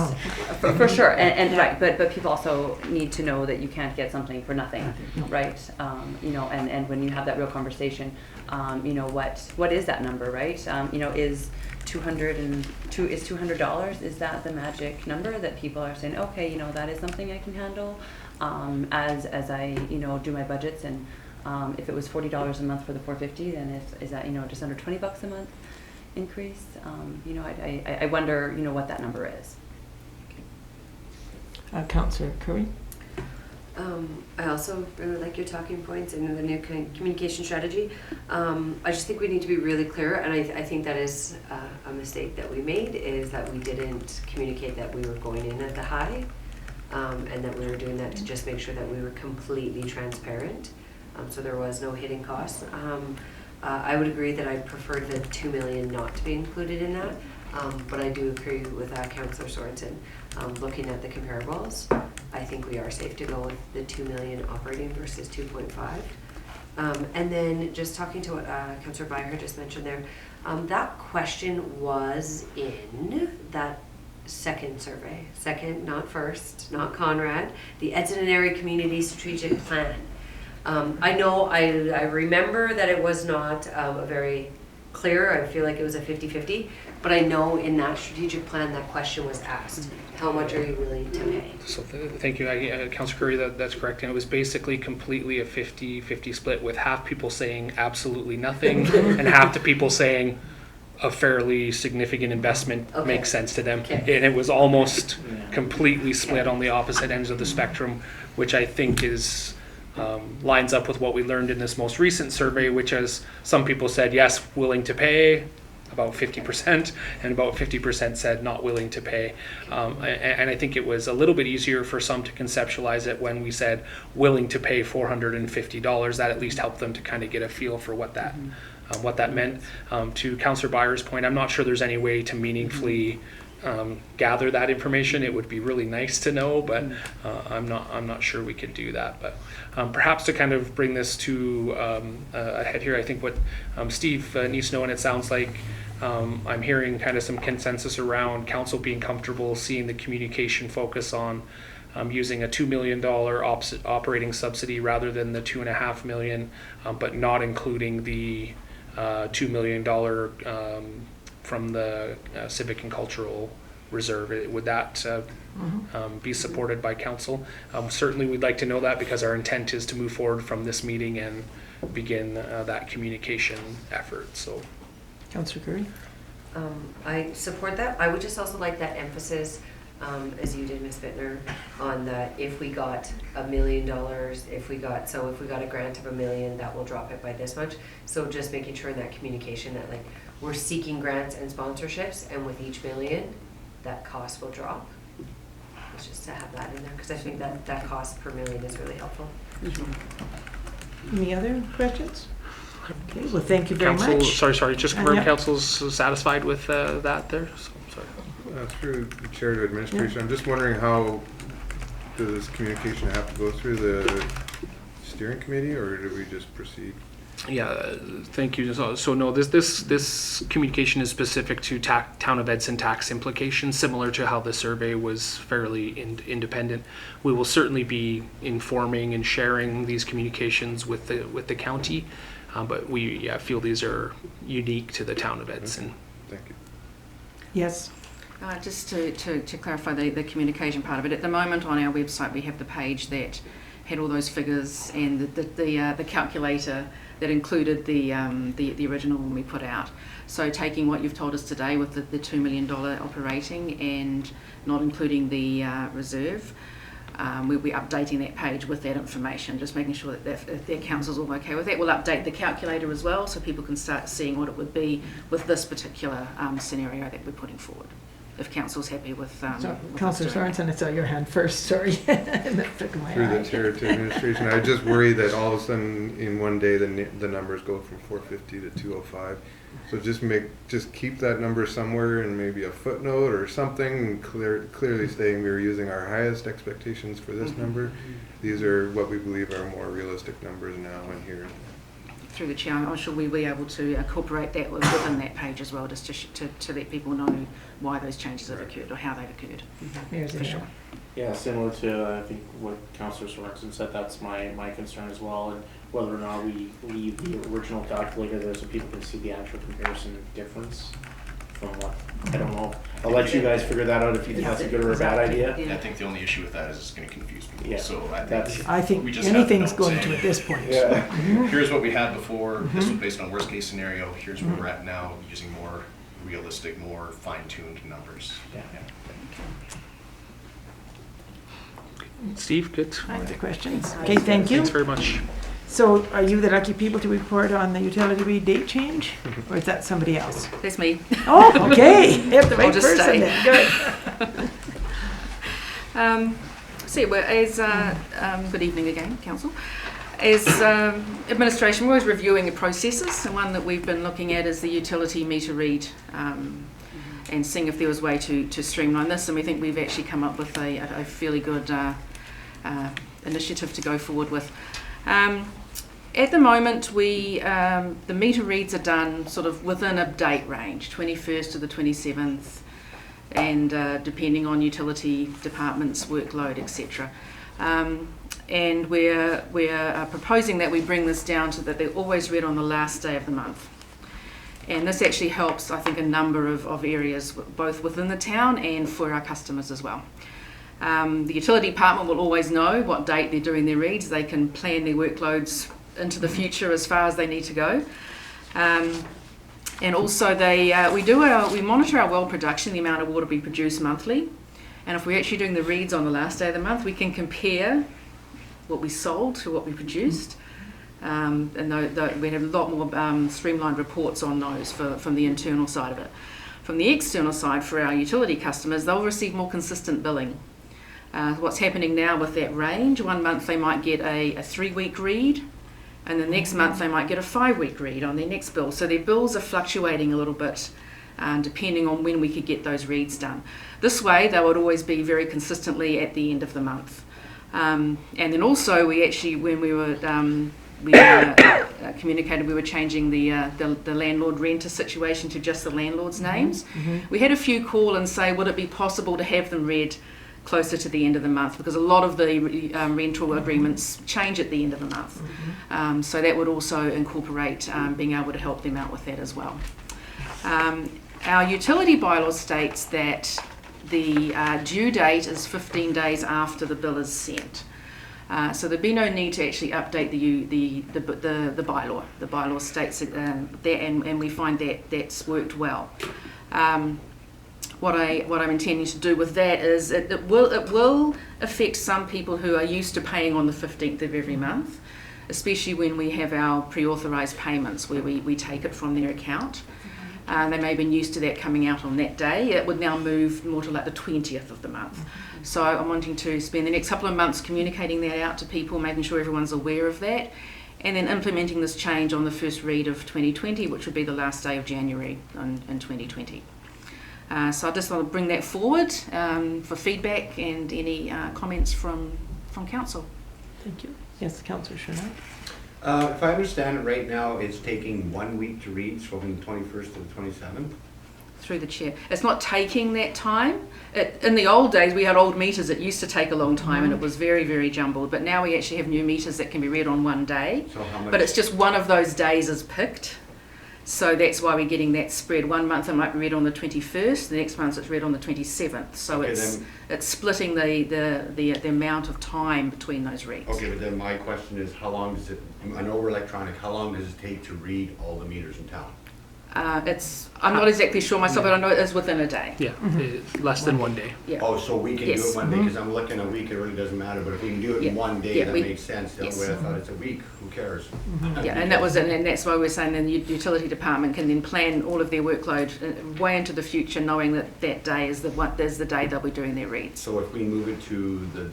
for sure, and right, but people also need to know that you can't get something for nothing, right? And when you have that real conversation, what is that number, right? Is $200, is that the magic number that people are saying, okay, that is something I can handle, as I, do my budgets, and if it was $40 a month for the $450, then is that, just under $20 a month? increase. You know, I wonder, you know, what that number is. Councillor Curry? I also really like your talking points and the new communication strategy. I just think we need to be really clear, and I think that is a mistake that we made, is that we didn't communicate that we were going in at the high, and that we were doing that to just make sure that we were completely transparent, so there was no hidden costs. I would agree that I prefer the 2 million not to be included in that, but I do agree with Councillor Sorensen. Looking at the comparables, I think we are safe to go with the 2 million operating versus 2.5. And then just talking to what Councillor Byer just mentioned there, that question was in that second survey. Second, not first, not Conrad, the Edson and Area Community Strategic Plan. I know, I remember that it was not a very clear, I feel like it was a 50-50, but I know in that strategic plan that question was asked. How much are you willing to pay? So thank you, Councillor Curry, that's correct. And it was basically completely a 50-50 split, with half people saying absolutely nothing and half the people saying a fairly significant investment makes sense to them. And it was almost completely split on the opposite ends of the spectrum, which I think is lines up with what we learned in this most recent survey, which is some people said yes, willing to pay, about 50%, and about 50% said not willing to pay. And I think it was a little bit easier for some to conceptualize it when we said willing to pay $450. That at least helped them to kind of get a feel for what that meant. To Councillor Byer's point, I'm not sure there's any way to meaningfully gather that information. It would be really nice to know, but I'm not sure we can do that. But perhaps to kind of bring this to a head here, I think what Steve needs to know, and it sounds like I'm hearing kind of some consensus around council being comfortable seeing the communication focus on using a $2 million operating subsidy rather than the $2.5 million, but not including the $2 million from the Civic and Cultural Reserve. Would that be supported by council? Certainly we'd like to know that, because our intent is to move forward from this meeting and begin that communication effort. So, Councillor Curry? I support that. I would just also like that emphasis, as you did, Ms. Bittner, on the if we got $1 million, if we got a grant of $1 million, that will drop it by this much. So just making sure in that communication that like we're seeking grants and sponsorships, and with each $1 million, that cost will drop. It's just to have that in there, because I think that cost per $1 million is really helpful. Any other questions? Okay, well, thank you very much. Sorry, just confirm council's satisfied with that there? So, sorry. Through the chair to administration, I'm just wondering, how does this communication have to go through the steering committee, or do we just proceed? Yeah, thank you. So no, this communication is specific to Town of Edson tax implications, similar to how the survey was fairly independent. We will certainly be informing and sharing these communications with the county, but we feel these are unique to the Town of Edson. Thank you. Yes. Just to clarify the communication part of it, at the moment on our website we have the page that had all those figures and the calculator that included the original one we put out. So taking what you've told us today with the $2 million operating and not including the reserve, we'll be updating that page with that information, just making sure that if their council's all okay with that. We'll update the calculator as well, so people can start seeing what it would be with this particular scenario that we're putting forward, if council's happy with Councillor Sorensen, it's out your hand first, sorry. That took my Through eye. the chair to administration, I just worry that all of a sudden in one day the numbers go from 450 to 205. So just keep that number somewhere in maybe a footnote or something, clearly stating we were using our highest expectations for this number. These are what we believe are more realistic numbers now and here. Through the chair, I'm sure we'll be able to incorporate that within that page as well, just to let people know why those changes have occurred or how they've occurred. For sure. Yeah, similar to I think what Councillor Sorensen said, that's my concern as well, and whether or not we leave the original calculator there so people can see the actual comparison difference from what, I don't know. I'll let you guys figure that out if you think that's a good or a bad idea. I think the only issue with that is it's going to confuse people. Yeah. So I think we just anything's have going notes to at this point. Here's what we had before. This was based on worst case scenario. Here's where we're at now, using more realistic, more fine-tuned numbers. Yeah. Steve, good. Any other questions? Okay, thank you. Thanks very much. So are you the lucky people to report on the utility rate date change? Or is that somebody else? That's me. Oh, okay. You have the I'll right just person stay. then. Good. Good evening again, Council. As administration, we're always reviewing the processes, and one that we've been looking at is the utility meter read, and seeing if there was a way to streamline this, and we think we've actually come up with a fairly good initiative to go forward with. At the moment, the meter reads are done sort of within a date range, 21st to the 27th, and depending on utility departments' workload, etc. And we're proposing that we bring this down to that they're always read on the last day of the month. And this actually helps, I think, a number of areas, both within the town and for our customers as well. The utility department will always know what date they're doing their reads. They can plan their workloads into the future as far as they need to go. And also we monitor our well production, the amount of water we produce monthly. And if we're actually doing the reads on the last day of the month, we can compare what we sold to what we produced. And we have a lot more streamlined reports on those from the internal side of it. From the external side, for our utility customers, they'll receive more consistent billing. What's happening now with that range, one month they might get a 3-week read, and the next month they might get a 5-week read on their next bill. So their bills are fluctuating a little bit depending on when we could get those reads done. This way they would always be very consistently at the end of the month. And then also we actually, when we were communicated we were changing the landlord-renter situation to just the landlord's names. We had a few call and say, would it be possible to have them read closer to the end of the month, because a lot of the rental agreements change at the end of the month. So that would also incorporate being able to help them out with that as well. Our utility bylaw states that the due date is 15 days after the bill is sent. So there'd be no need to actually update the bylaw. The bylaw states that, and we find that that's worked well. What I'm intending to do with that is it will affect some people who are used to paying on the 15th of every month, especially when we have our pre-authorised payments where we take it from their account. They may have been used to that coming out on that day. It would now move more to like the 20th of the month. So I'm wanting to spend the next couple of months communicating that out to people, making sure everyone's aware of that, and then implementing this change on the first read of 2020, which would be the last day of January in 2020. So I just want to bring that forward for feedback and any comments from council. Thank you. Yes, Councillor Shernat. If I understand it right now, it's taking 1 week to read from the 21st to the 27th. Through the chair. It's not taking that time. In the old days, we had old meters. It used to take a long time and it was very, very jumbled. But now we actually have new meters that can be read on one day. So how much? But it's just one of those days is picked. So that's why we're getting that spread. 1 month it might be read on the 21st, the next month it's read on the 27th. So Okay, it's splitting the amount of time between those reads. Okay, but then my question is, how long does it, I know we're electronic, how long does it take to read all the meters in town? I'm not exactly sure myself, but I know it is within a day. Yeah, less than 1 day. Yeah. Oh, so we can do Yes. it 1 day, because I'm looking a week, it really doesn't matter, but if we can do it in 1 day, that we- makes sense. The other yes. way I thought it's a week, who cares? Yeah, and that's why we're saying the utility department can then plan all of their workload way into the future, knowing that that day is the day they'll be doing their reads. So if we move it to the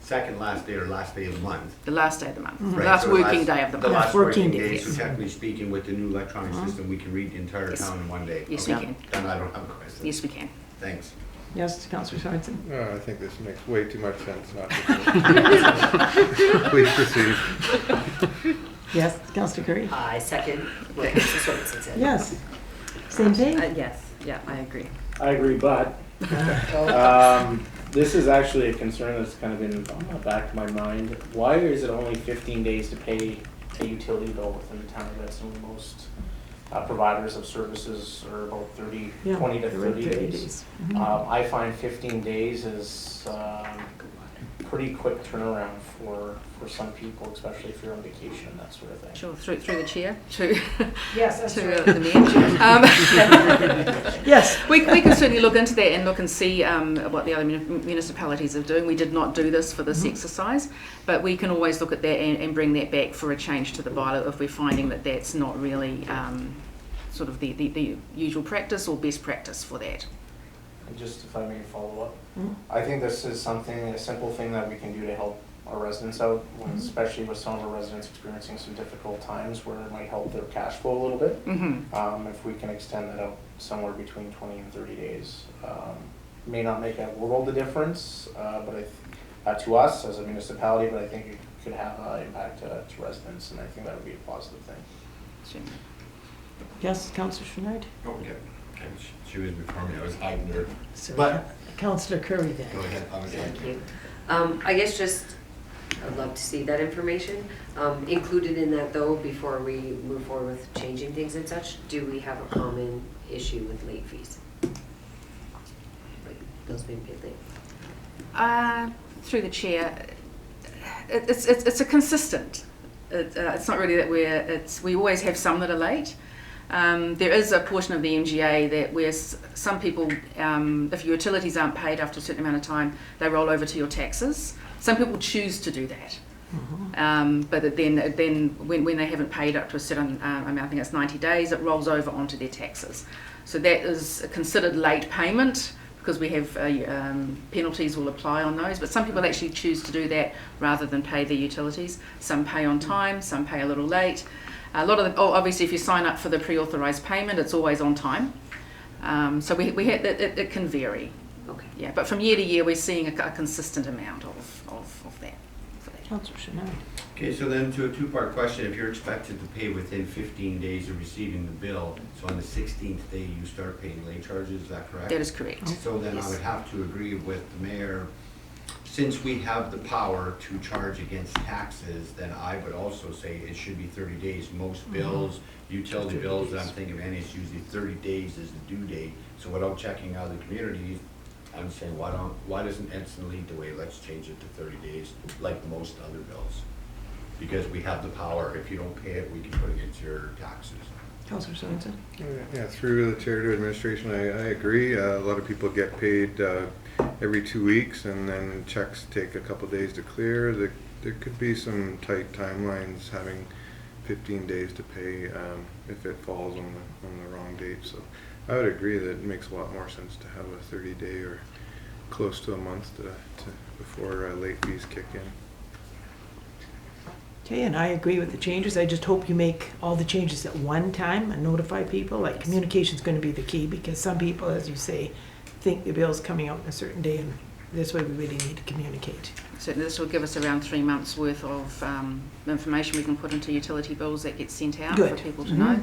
second last day or last day of the month. The last day of the month, Right, the last so working day of the month. The last working working day, day, yes. so technically speaking, with the new electronic system, we can read the entire Yes. town in 1 day. Yes, Okay. we can. Then I don't have a question. Yes, we can. Thanks. Yes, Councillor Sorensen. I think this makes way too much sense not to. Please proceed. Yes, Councillor Curry. I second what Councillor Sorensen said. Yes. Same thing? Yes, yeah, I agree. I agree, but this is actually a concern that's kind of been on the back of my mind. Why is it only 15 days to pay a utility bill within the town of Edson? Most providers of services are about 20 to 30 days. I find 15 days is pretty quick turnaround for some people, especially if you're on vacation and that sort of thing. Sure, through the chair to Yes, that's to right. the mayor. Yes. We can certainly look into that and look and see what the other municipalities are doing. We did not do this for this exercise, but we can always look at that and bring that back for a change to the bylaw if we're finding that that's not really sort of the usual practice or best practice for that. And just if I may follow up, Mhm. I think this is a simple thing that we can do to help our residents out, especially with some of our residents experiencing some difficult times where it might help their cash flow a little bit. If we can extend that out somewhere between 20 and 30 days. May not make a world of difference, but to us as a municipality, but I think it could have an impact to residents, and I think that would be a positive thing. Yes, Councillor Schneider. Oh, yeah. She was before me. I was hiding her. So, But Councillor Curry then. go ahead. I was Thank you. I guess just, I'd love to see that information. Included in that though, before we move forward with changing things and such, do we have a common issue with late fees? Like those being paid late? Through the chair, it's a consistent. It's not really that we always have some that are late. There is a portion of the MGA that where some people, if your utilities aren't paid after a certain amount of time, they roll over to your taxes. Some people choose to do that. But then when they haven't paid up to a certain amount, I think it's 90 days, it rolls over onto their taxes. So that is considered late payment because we have penalties will apply on those. But some people actually choose to do that rather than pay their utilities. Some pay on time, some pay a little late. A lot of obviously, if you sign up for the pre-authorised payment, it's always on time. So it can vary. Okay. Yeah, but from year to year, we're seeing a consistent amount of that. Councillor Schneider. Okay, so then to a two-part question, if you're expected to pay within 15 days of receiving the bill, so on the 16th day you start paying late charges, is that correct? That is correct. So then I would have to agree with the mayor, since we have the power to charge against taxes, then I would also say it should be 30 days. Most bills, utility bills that I'm thinking of, any, it's usually 30 days is the due date. So without checking out the communities, I'm saying why doesn't Edson lead the way? Let's change it to 30 days like most other bills. Because we have the power. If you don't pay it, we can put it against your taxes. Councillor Sorensen. Yeah, through the chair to administration, I agree. A lot of people get paid every 2 weeks, and then checks take a couple days to clear. There could be some tight timelines having 15 days to pay if it falls on the wrong date. So I would agree that it makes a lot more sense to have a 30-day or close to a month before late fees kick in. Okay, and I agree with the changes. I just hope you make all the changes at one time and notify people. Like, communication's going to be the key, because some people, as you say, think the bill's coming out on a certain day, and this way we really need to communicate. Certainly, this will give us around 3 months worth of information we can put into utility bills that get sent out for people to know.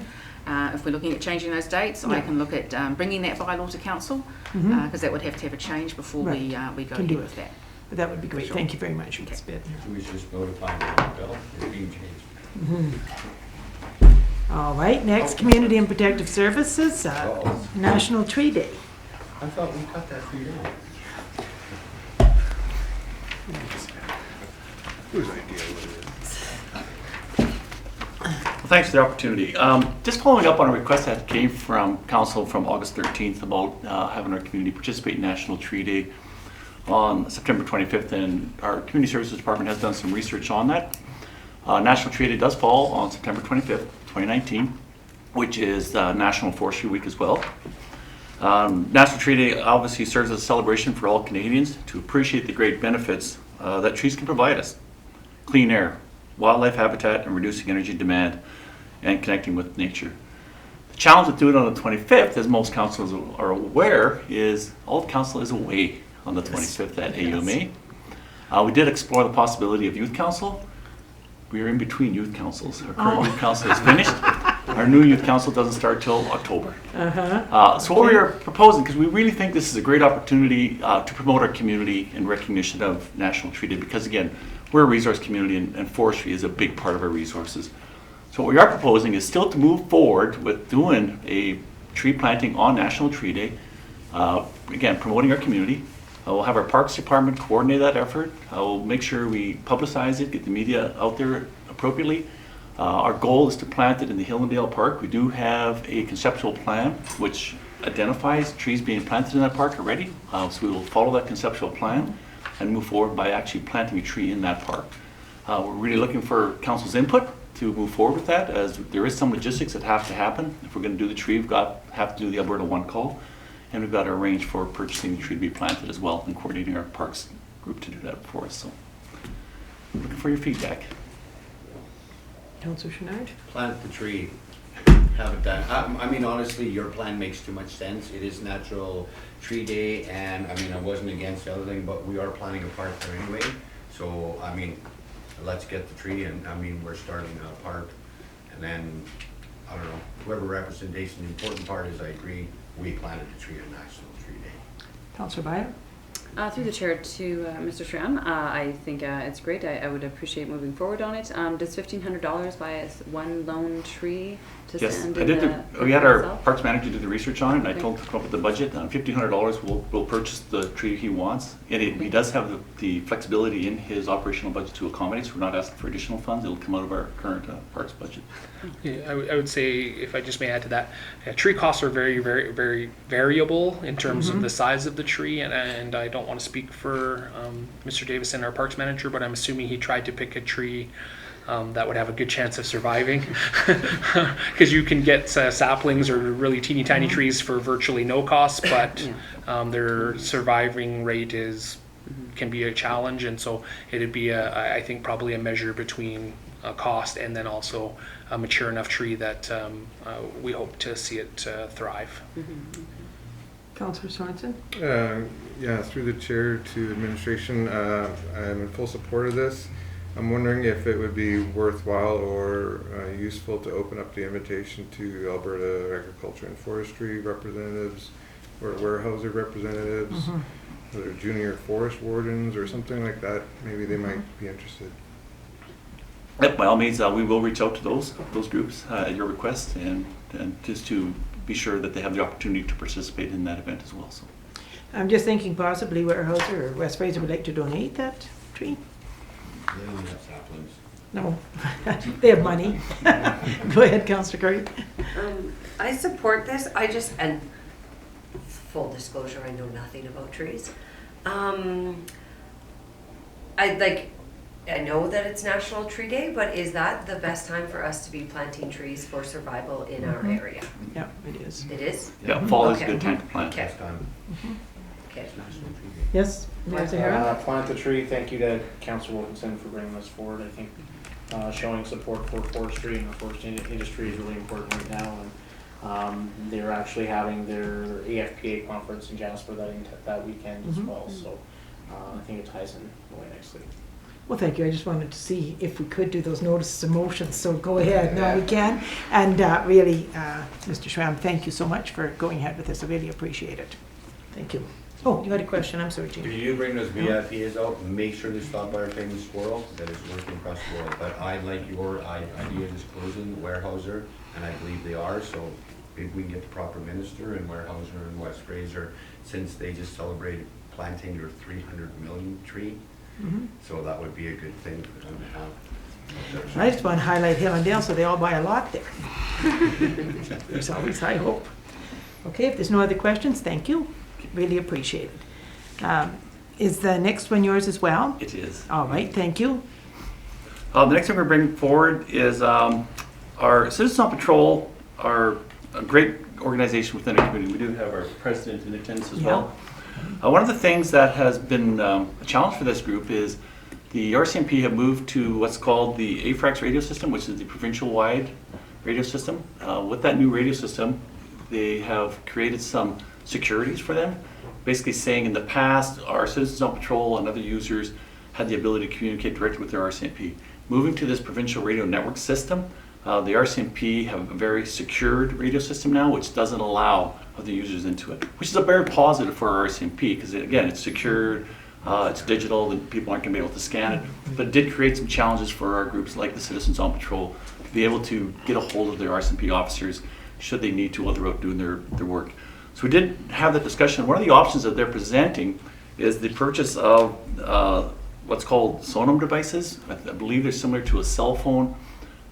If we're looking at changing those dates, I can look at bringing that bylaw to council, because that would have to have a change before we go ahead with that. But that would be great. Thank you very much for this bit. We should just notify the bill, it's being changed. All right, next, Community and Protective Services, National Tree Day. I thought we cut that for you. Whose idea was it? Well, thanks for the opportunity. Just following up on a request that came from Council from August 13th about having our community participate in National Tree Day on September 25th, and our Community Services Department has done some research on that. National Tree Day does fall on September 25th, 2019, which is National Forestry Week as well. National Tree Day obviously serves as a celebration for all Canadians to appreciate the great benefits that trees can provide us. Clean air, wildlife habitat, and reducing energy demand, and connecting with nature. The challenge with doing it on the 25th, as most councils are aware, is all the council is away on the 25th at AUMA. We did explore the possibility of youth council. We are in between youth councils. Our current youth council is finished. Our new youth council doesn't start till October. So what we are proposing, because we really think this is a great opportunity to promote our community in recognition of National Tree Day, because again, we're a resource community, and forestry is a big part of our resources. So what we are proposing is still to move forward with doing a tree planting on National Tree Day. Again, promoting our community, We'll have our Parks Department coordinate that effort. We'll make sure we publicize it, get the media out there appropriately. Our goal is to plant it in the Hillendale Park. We do have a conceptual plan which identifies trees being planted in that park already. So we will follow that conceptual plan and move forward by actually planting a tree in that park. We're really looking for council's input to move forward with that, as there is some logistics that have to happen. If we're going to do the tree, have to do the Alberta One Call, and we've got to arrange for purchasing the tree to be planted as well, and coordinating our parks group to do that for us. So, looking for your feedback. Councillor Chenard? Plant the tree, have it done. I mean, honestly, your plan makes too much sense. It is Natural Tree Day, and I mean, I wasn't against the other thing, but we are planning a park there anyway. So, I mean, let's get the tree, and I mean, we're starting a park, and then, I don't know, whoever representation, the important part is I agree, we planted the tree on National Tree Day. Councillor Bayer? Through the chair to Mr. Schramm, I think it's great. I would appreciate moving forward on it. Does $1,500 buy us one lone tree to Yes, stand I in did. the We had our itself? parks manager do the research on it, and I Okay. told him to come up with the budget. $1,500, we'll purchase the tree he wants. And he does have the flexibility in his operational budget to accommodate, so we're not asking for additional funds. It'll come out of our current parks budget. Yeah, I would say, if I just may add to that, tree costs are very, very, very variable in terms of the size of the tree, and I don't want to speak for Mr. Davison, our parks manager, but I'm assuming he tried to pick a tree that would have a good chance of surviving, because you can get saplings or really teeny tiny trees for virtually no cost, but their surviving rate can be a challenge, and so it'd be I think probably a measure between cost and then also a mature enough tree that we hope to see it thrive. Councillor Sorensen? Yeah, through the chair to administration, I'm in full support of this. I'm wondering if it would be worthwhile or useful to open up the invitation to Alberta Agriculture and Forestry representatives or Weyerhaeuser representatives, or junior forest wardens or something like that. Maybe they might be interested. Yep, by all means, we will reach out to those groups at your request, and just to be sure that they have the opportunity to participate in that event as well. So, I'm just thinking possibly Weyerhaeuser or West Fraser would like to donate that tree. They only have saplings. No, they have money. Go ahead, Councillor Curry. I support this. And full disclosure, I know nothing about trees. I know that it's National Tree Day, but is that the best time for us to be planting trees for survival in our area? Yeah, it is. It is? yeah, fall is a Okay. good time to plant. Okay. Last time, Okay. National Tree Day. Yes, Mayor Zahara? Plant the tree. Thank you to Councilor Wilkinson for bringing this forward. I think showing support for forestry and the forestry industry is really important right now. And they're actually having their AFPA conference in Jasper that weekend as well. So I think it ties in really nicely. Well, thank you. I just wanted to see if we could do those notices of motions, so go ahead. Now we can. And really, Mr. Schramm, thank you so much for going ahead with this. I really appreciate it. Thank you. Oh, you had a question. I'm sorry, If Jean. you do bring those VIPs out, make sure they stop by our famous squirrel that is working across the world. But I like your idea of disclosing Weyerhaeuser, and I believe they are, so maybe we can get the proper minister in Weyerhaeuser and West Fraser, since they just celebrated planting their 300 million tree. So that would be a good thing for them to have. I just want to highlight Hillendale so they all buy a lot there. There's always high hope. Okay, if there's no other questions, thank you. Really appreciate it. Is the next one yours as well? It is. All right, thank you. The next thing we're bringing forward is our Citizens on Patrol are a great organization within our community. We do have our president in attendance as well. One of the things that has been a challenge for this group is the RCMP have moved to what's called the AFRAX radio system, which is the provincial-wide radio system. With that new radio system, they have created some securities for them, basically saying in the past, our Citizens on Patrol and other users had the ability to communicate directly with their RCMP. Moving to this provincial radio network system, the RCMP have a very secured radio system now, which doesn't allow other users into it, which is a very positive for our RCMP, because again, it's secured, it's digital, and people aren't going to be able to scan it. But it did create some challenges for our groups like the Citizens on Patrol to be able to get a hold of their RCMP officers should they need to while they're out doing their work. So we did have that discussion. One of the options that they're presenting is the purchase of what's called Sonum devices. I believe they're similar to a cell phone.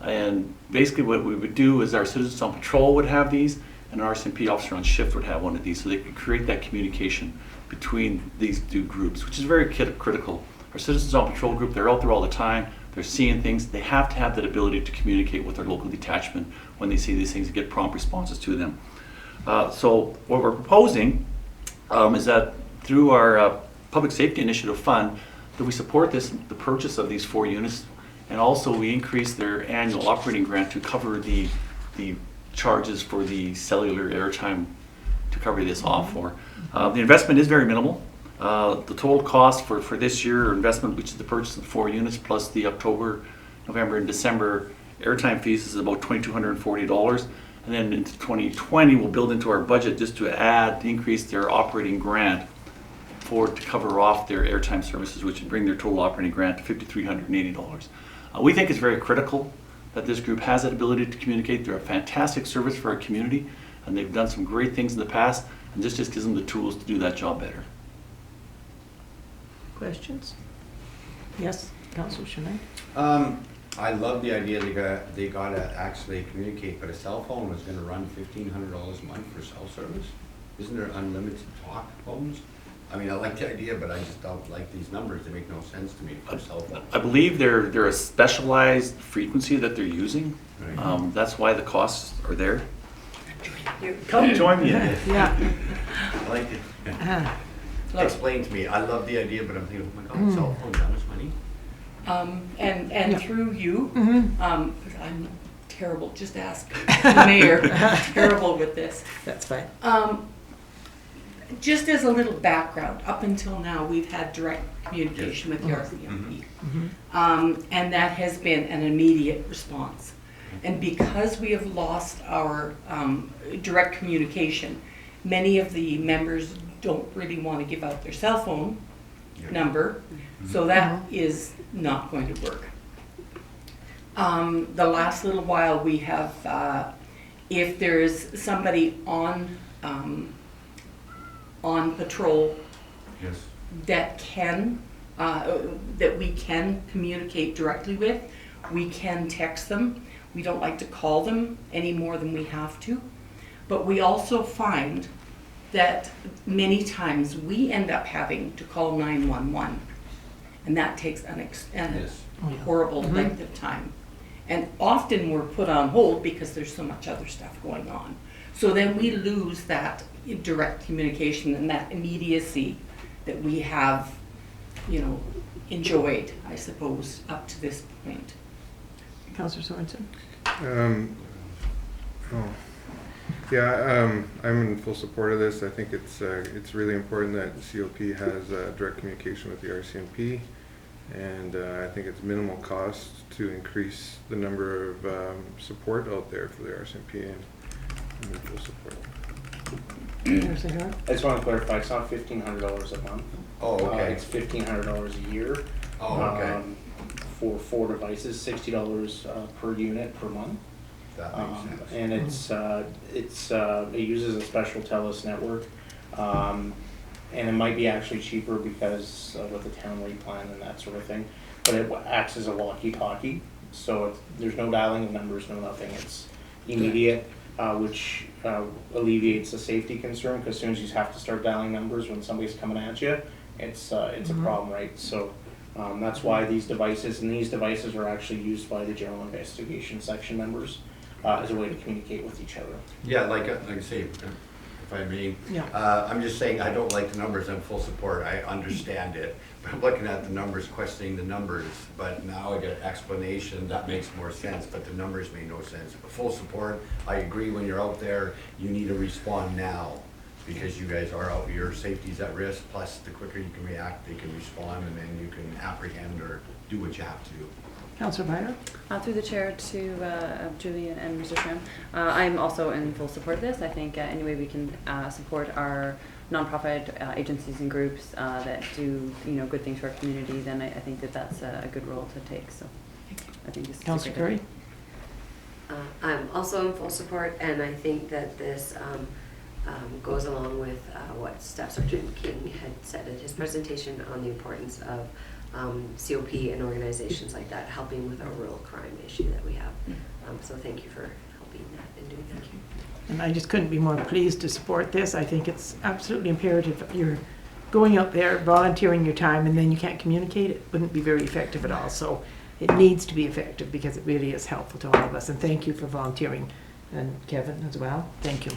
And basically what we would do is our citizens on patrol would have these, and an RCMP officer on shift would have one of these, so they could create that communication between these two groups, which is very critical. Our citizens on patrol group, they're out there all the time, they're seeing things, they have to have that ability to communicate with their local detachment when they see these things and get prompt responses to them. So what we're proposing is that through our Public Safety Initiative Fund, that we support the purchase of these 4 units, and also we increase their annual operating grant to cover the charges for the cellular airtime to cover this off for. The investment is very minimal. The total cost for this year investment, which is the purchase of 4 units plus the October, November, and December airtime fees, is about $2,240. And then into 2020, we'll build into our budget just to increase their operating grant to cover off their airtime services, which would bring their total operating grant to $5,380. We think it's very critical that this group has that ability to communicate. They're a fantastic service for our community, and they've done some great things in the past, and this just gives them the tools to do that job better. Questions? Yes, Councillor Shanae? I love the idea they got to actually communicate, but a cell phone was going to run $1,500 a month for cell service. Isn't there unlimited talk phones? I mean, I like the idea, but I just don't like these numbers. They make no sense to me for cell phones. I believe they're a specialized frequency that they're using. Right. That's why the costs are there. You- Come join me in it. Yeah. I like it. Explain to me. I love the idea, but I'm thinking, oh my God, cell phones, how much money? And through you, Mm-hmm. 'cause I'm terrible, just ask the mayor, terrible with this. That's fine. Just as a little background, up until now, we've had direct communication with the RCMP. And that has been an immediate response. And because we have lost our direct communication, many of the members don't really want to give out their cell phone number, so that is not going to work. The last little while we have, if there is somebody on patrol that we can communicate directly with, we can text them. We don't like to call them any more than we have to. But we also find that many times we end up having to call 911. And that takes a horrible length of time. And often we're put on hold because there's so much other stuff going on. So then we lose that direct communication and that immediacy that we have, enjoyed, I suppose, up to this point. Councillor Sorensen? I'm in full support of this. I think it's really important that COP has direct communication with the RCMP, and I think it's minimal cost to increase the number of support out there for the RCMP, and I'm in full support. I just want to clarify, it's not $1,500 a month. Oh, okay. It's $1,500 a year. Oh, okay. For 4 devices, $60 per unit per month. That makes sense. And it uses a special TELUS network, and it might be actually cheaper because with the town rate plan and that sort of thing. But it acts as a walkie-talkie, so there's no dialing of numbers, no nothing. It's immediate, which alleviates the safety concern, because as soon as you have to start dialing numbers when somebody's coming at you, it's a problem, right? So that's why these devices are actually used by the General Investigation Section members as a way to communicate with each other. Yeah, like I say, if I may, Yeah. I'm just saying I don't like the numbers. I'm full support. I understand it. But I'm looking at the numbers, questioning the numbers. But now I get explanation that makes more sense. But the numbers make no sense. Full support. I agree. When you're out there, you need to respond now, because you guys are out. Your safety's at risk. Plus, the quicker you can react, they can respond, and then you can apprehend or do what you have to do. Councillor Byron? Through the chair to Julie and Mr. Schramm, I'm also in full support of this. I think any way we can support our nonprofit agencies and groups that do good things for our community, then I think that's a good role to take. So I think this is Councillor Curry? I'm also in full support, and I think that this goes along with what Staff Sergeant King had said in his presentation on the importance of COP and organizations like that helping with our rural crime issue that we have. So thank you for helping that and doing that. And I just couldn't be more pleased to support this. I think it's absolutely imperative that you're going out there, volunteering your time, and then you can't communicate. It wouldn't be very effective at all. So it needs to be effective because it really is helpful to all of us. And thank you for volunteering. And Kevin as well. Thank you.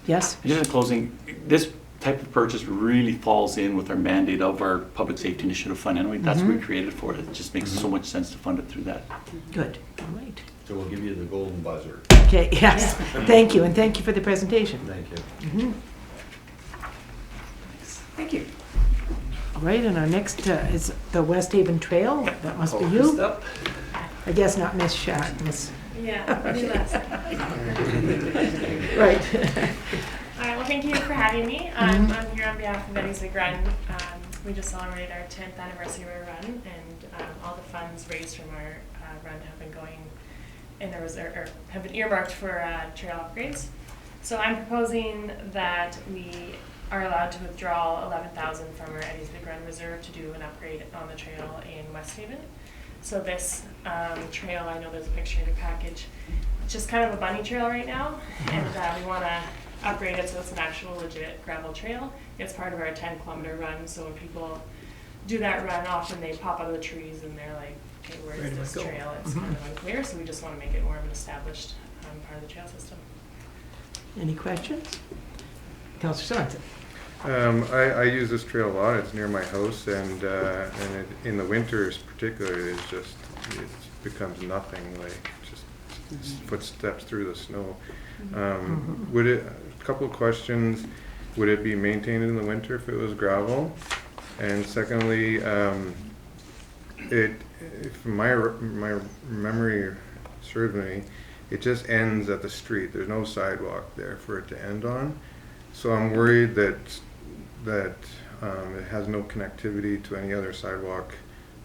Yes? Just in closing, this type of purchase really falls in with our mandate of our Public Safety Initiative Fund. Anyway, that's what we created for it. It just makes so much sense to fund it through that. Good. All right. So we'll give you the golden buzzer. Okay, yes. Thank you, and thank you for the presentation. Thank you. Thank you. All right, and our next is the West Haven Trail. That must be you. I guess not Miss Shat, Miss. Yeah, me last. Right. All right, well, thank you for having me. I'm here on behalf of Eddie's Big Run. We just celebrated our 10th anniversary of our run, and all the funds raised from our run have been going in a reserve, or have been earmarked for trail upgrades. So I'm proposing that we are allowed to withdraw $11,000 from our Eddie's Big Run reserve to do an upgrade on the trail in West Haven. So this trail, I know there's a picture in your package, it's just kind of a bunny trail right now, and we want to upgrade it so it's an actual legit gravel trail. It's part of our 10-kilometer run, so when people do that run, often they pop out of the trees and they're like, okay, where is this trail? It's kind of unclear, so we just want to make it more of an established part of the trail system. Any questions? Councillor Sorensen. I use this trail a lot. It's near my house, and in the winters particularly, it becomes nothing, like just footsteps through the snow. Would it? A couple of questions. Would it be maintained in the winter if it was gravel? And secondly, if my memory serves me, it just ends at the street. There's no sidewalk there for it to end on. So I'm worried that it has no connectivity to any other sidewalk,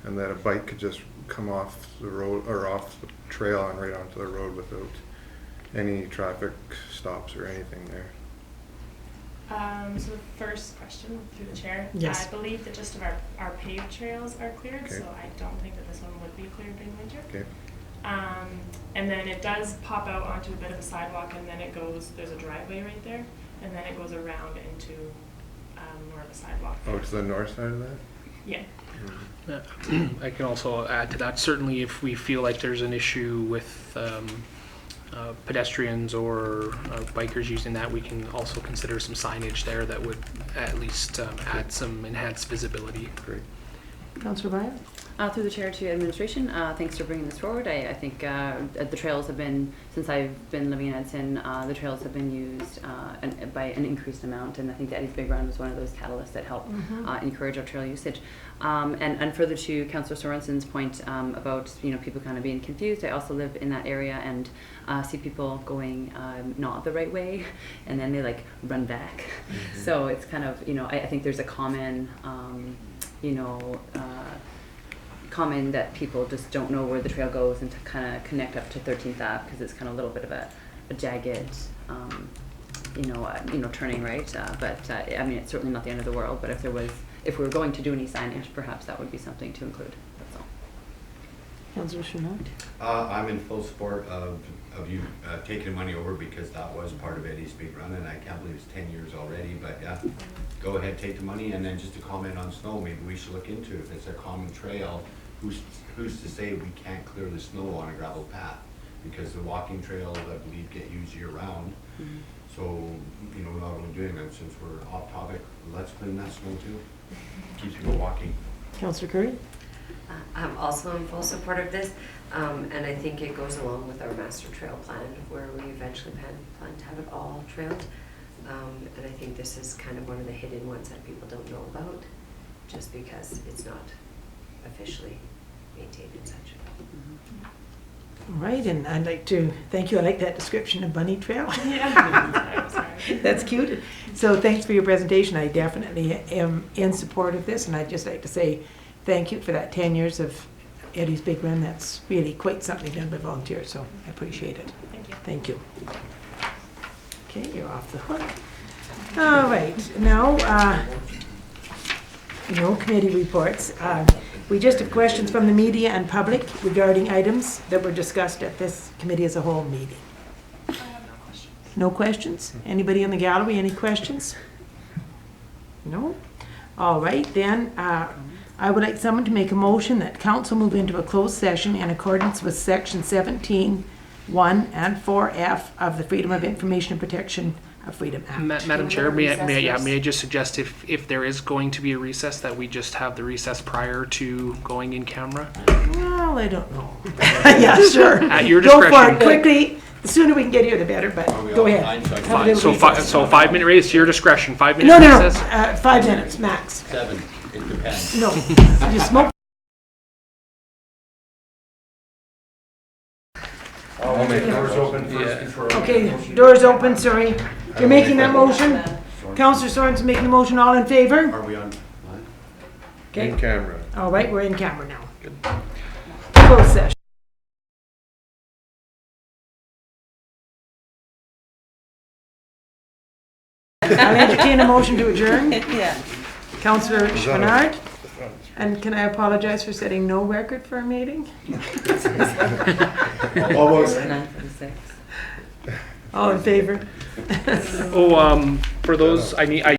and that a bike could just come off the road or off the trail and right onto the road without any traffic stops or anything there. So the first question through the chair. Yes. I believe that just of our paved trails are cleared, Okay. so I don't think that this one would be cleared in winter. Okay. And then it does pop out onto a bit of a sidewalk, and then it goes, there's a driveway right there, and then it goes around into more of a sidewalk. Oh, to the north side of that? Yeah. I can also add to that. Certainly, if we feel like there's an issue with pedestrians or bikers using that, we can also consider some signage there that would at least add some enhanced visibility. Great. Councillor Byer? Through the chair to administration, thanks for bringing this forward. I think the trails have been, since I've been living in Edson, the trails have been used by an increased amount, and I think the Eddie's Big Run was one of those catalysts that helped encourage our trail usage. And further to Councillor Sorensen's point about people kind of being confused, I also live in that area and see people going not the right way, and then they like run back. So it's kind of I think there's a common common that people just don't know where the trail goes and to kind of connect up to 13th Ave because it's kind of a little bit of a jagged, turning right. But I mean, it's certainly not the end of the world. But if we were going to do any signage, perhaps that would be something to include. That's all. Councillor Chanot? I'm in full support of you taking money over because that was part of Eddie's Big Run, and I can't believe it's 10 years already, but yeah, go ahead, take the money. And then just to comment on snow, maybe we should look into if it's a common trail, who's to say we can't clear the snow on a gravel path? Because the walking trails, I believe, get used year round. So, we're not only doing that, since we're off topic, let's clean that snow too. Keeps people walking. Councillor Curry? I'm also in full support of this, and I think it goes along with our master trail plan where we eventually plan to have it all trailed. And I think this is kind of one of the hidden ones that people don't know about just because it's not officially maintained and such. All right, and I'd like to thank you. I like that description of bunny trail. Yeah. That's cute. So thanks for your presentation. I definitely am in support of this, and I'd just like to say thank you for that 10 years of Eddie's Big Run. That's really quite something done by volunteers, so I appreciate it. Thank you. Thank you. Okay, you're off the hook. All right, now, no committee reports. We just have questions from the media and public regarding items that were discussed at this committee as a whole meeting. No questions? Anybody in the gallery, any questions? No? All right, then, I would like someone to make a motion that council move into a closed session in accordance with section 17(1) and 4F of the Freedom of Information and Protection of Freedom Act. Madam Chair, may I just suggest if there is going to be a recess, that we just have the recess prior to going in camera? Well, I don't know. Yeah, sure. At your Go discretion. for it, quickly. The sooner we can get here, the better, but go ahead. Have a little recess. So 5 minute recess, your discretion, 5 minute No, recess? 5 minutes, max. 7, it depends. No, you smoke. I'll make doors open first before. Okay, doors open, sorry. You're making that motion? Councillor Sorensen making the motion, all in favor? Are we on? Okay. In camera. All right, we're in camera now. Closed session. I'll entertain a motion to adjourn. Yeah. Councillor Schwenard. And can I apologize for setting no record for a meeting? Almost. 9:46. All in favor? For those, I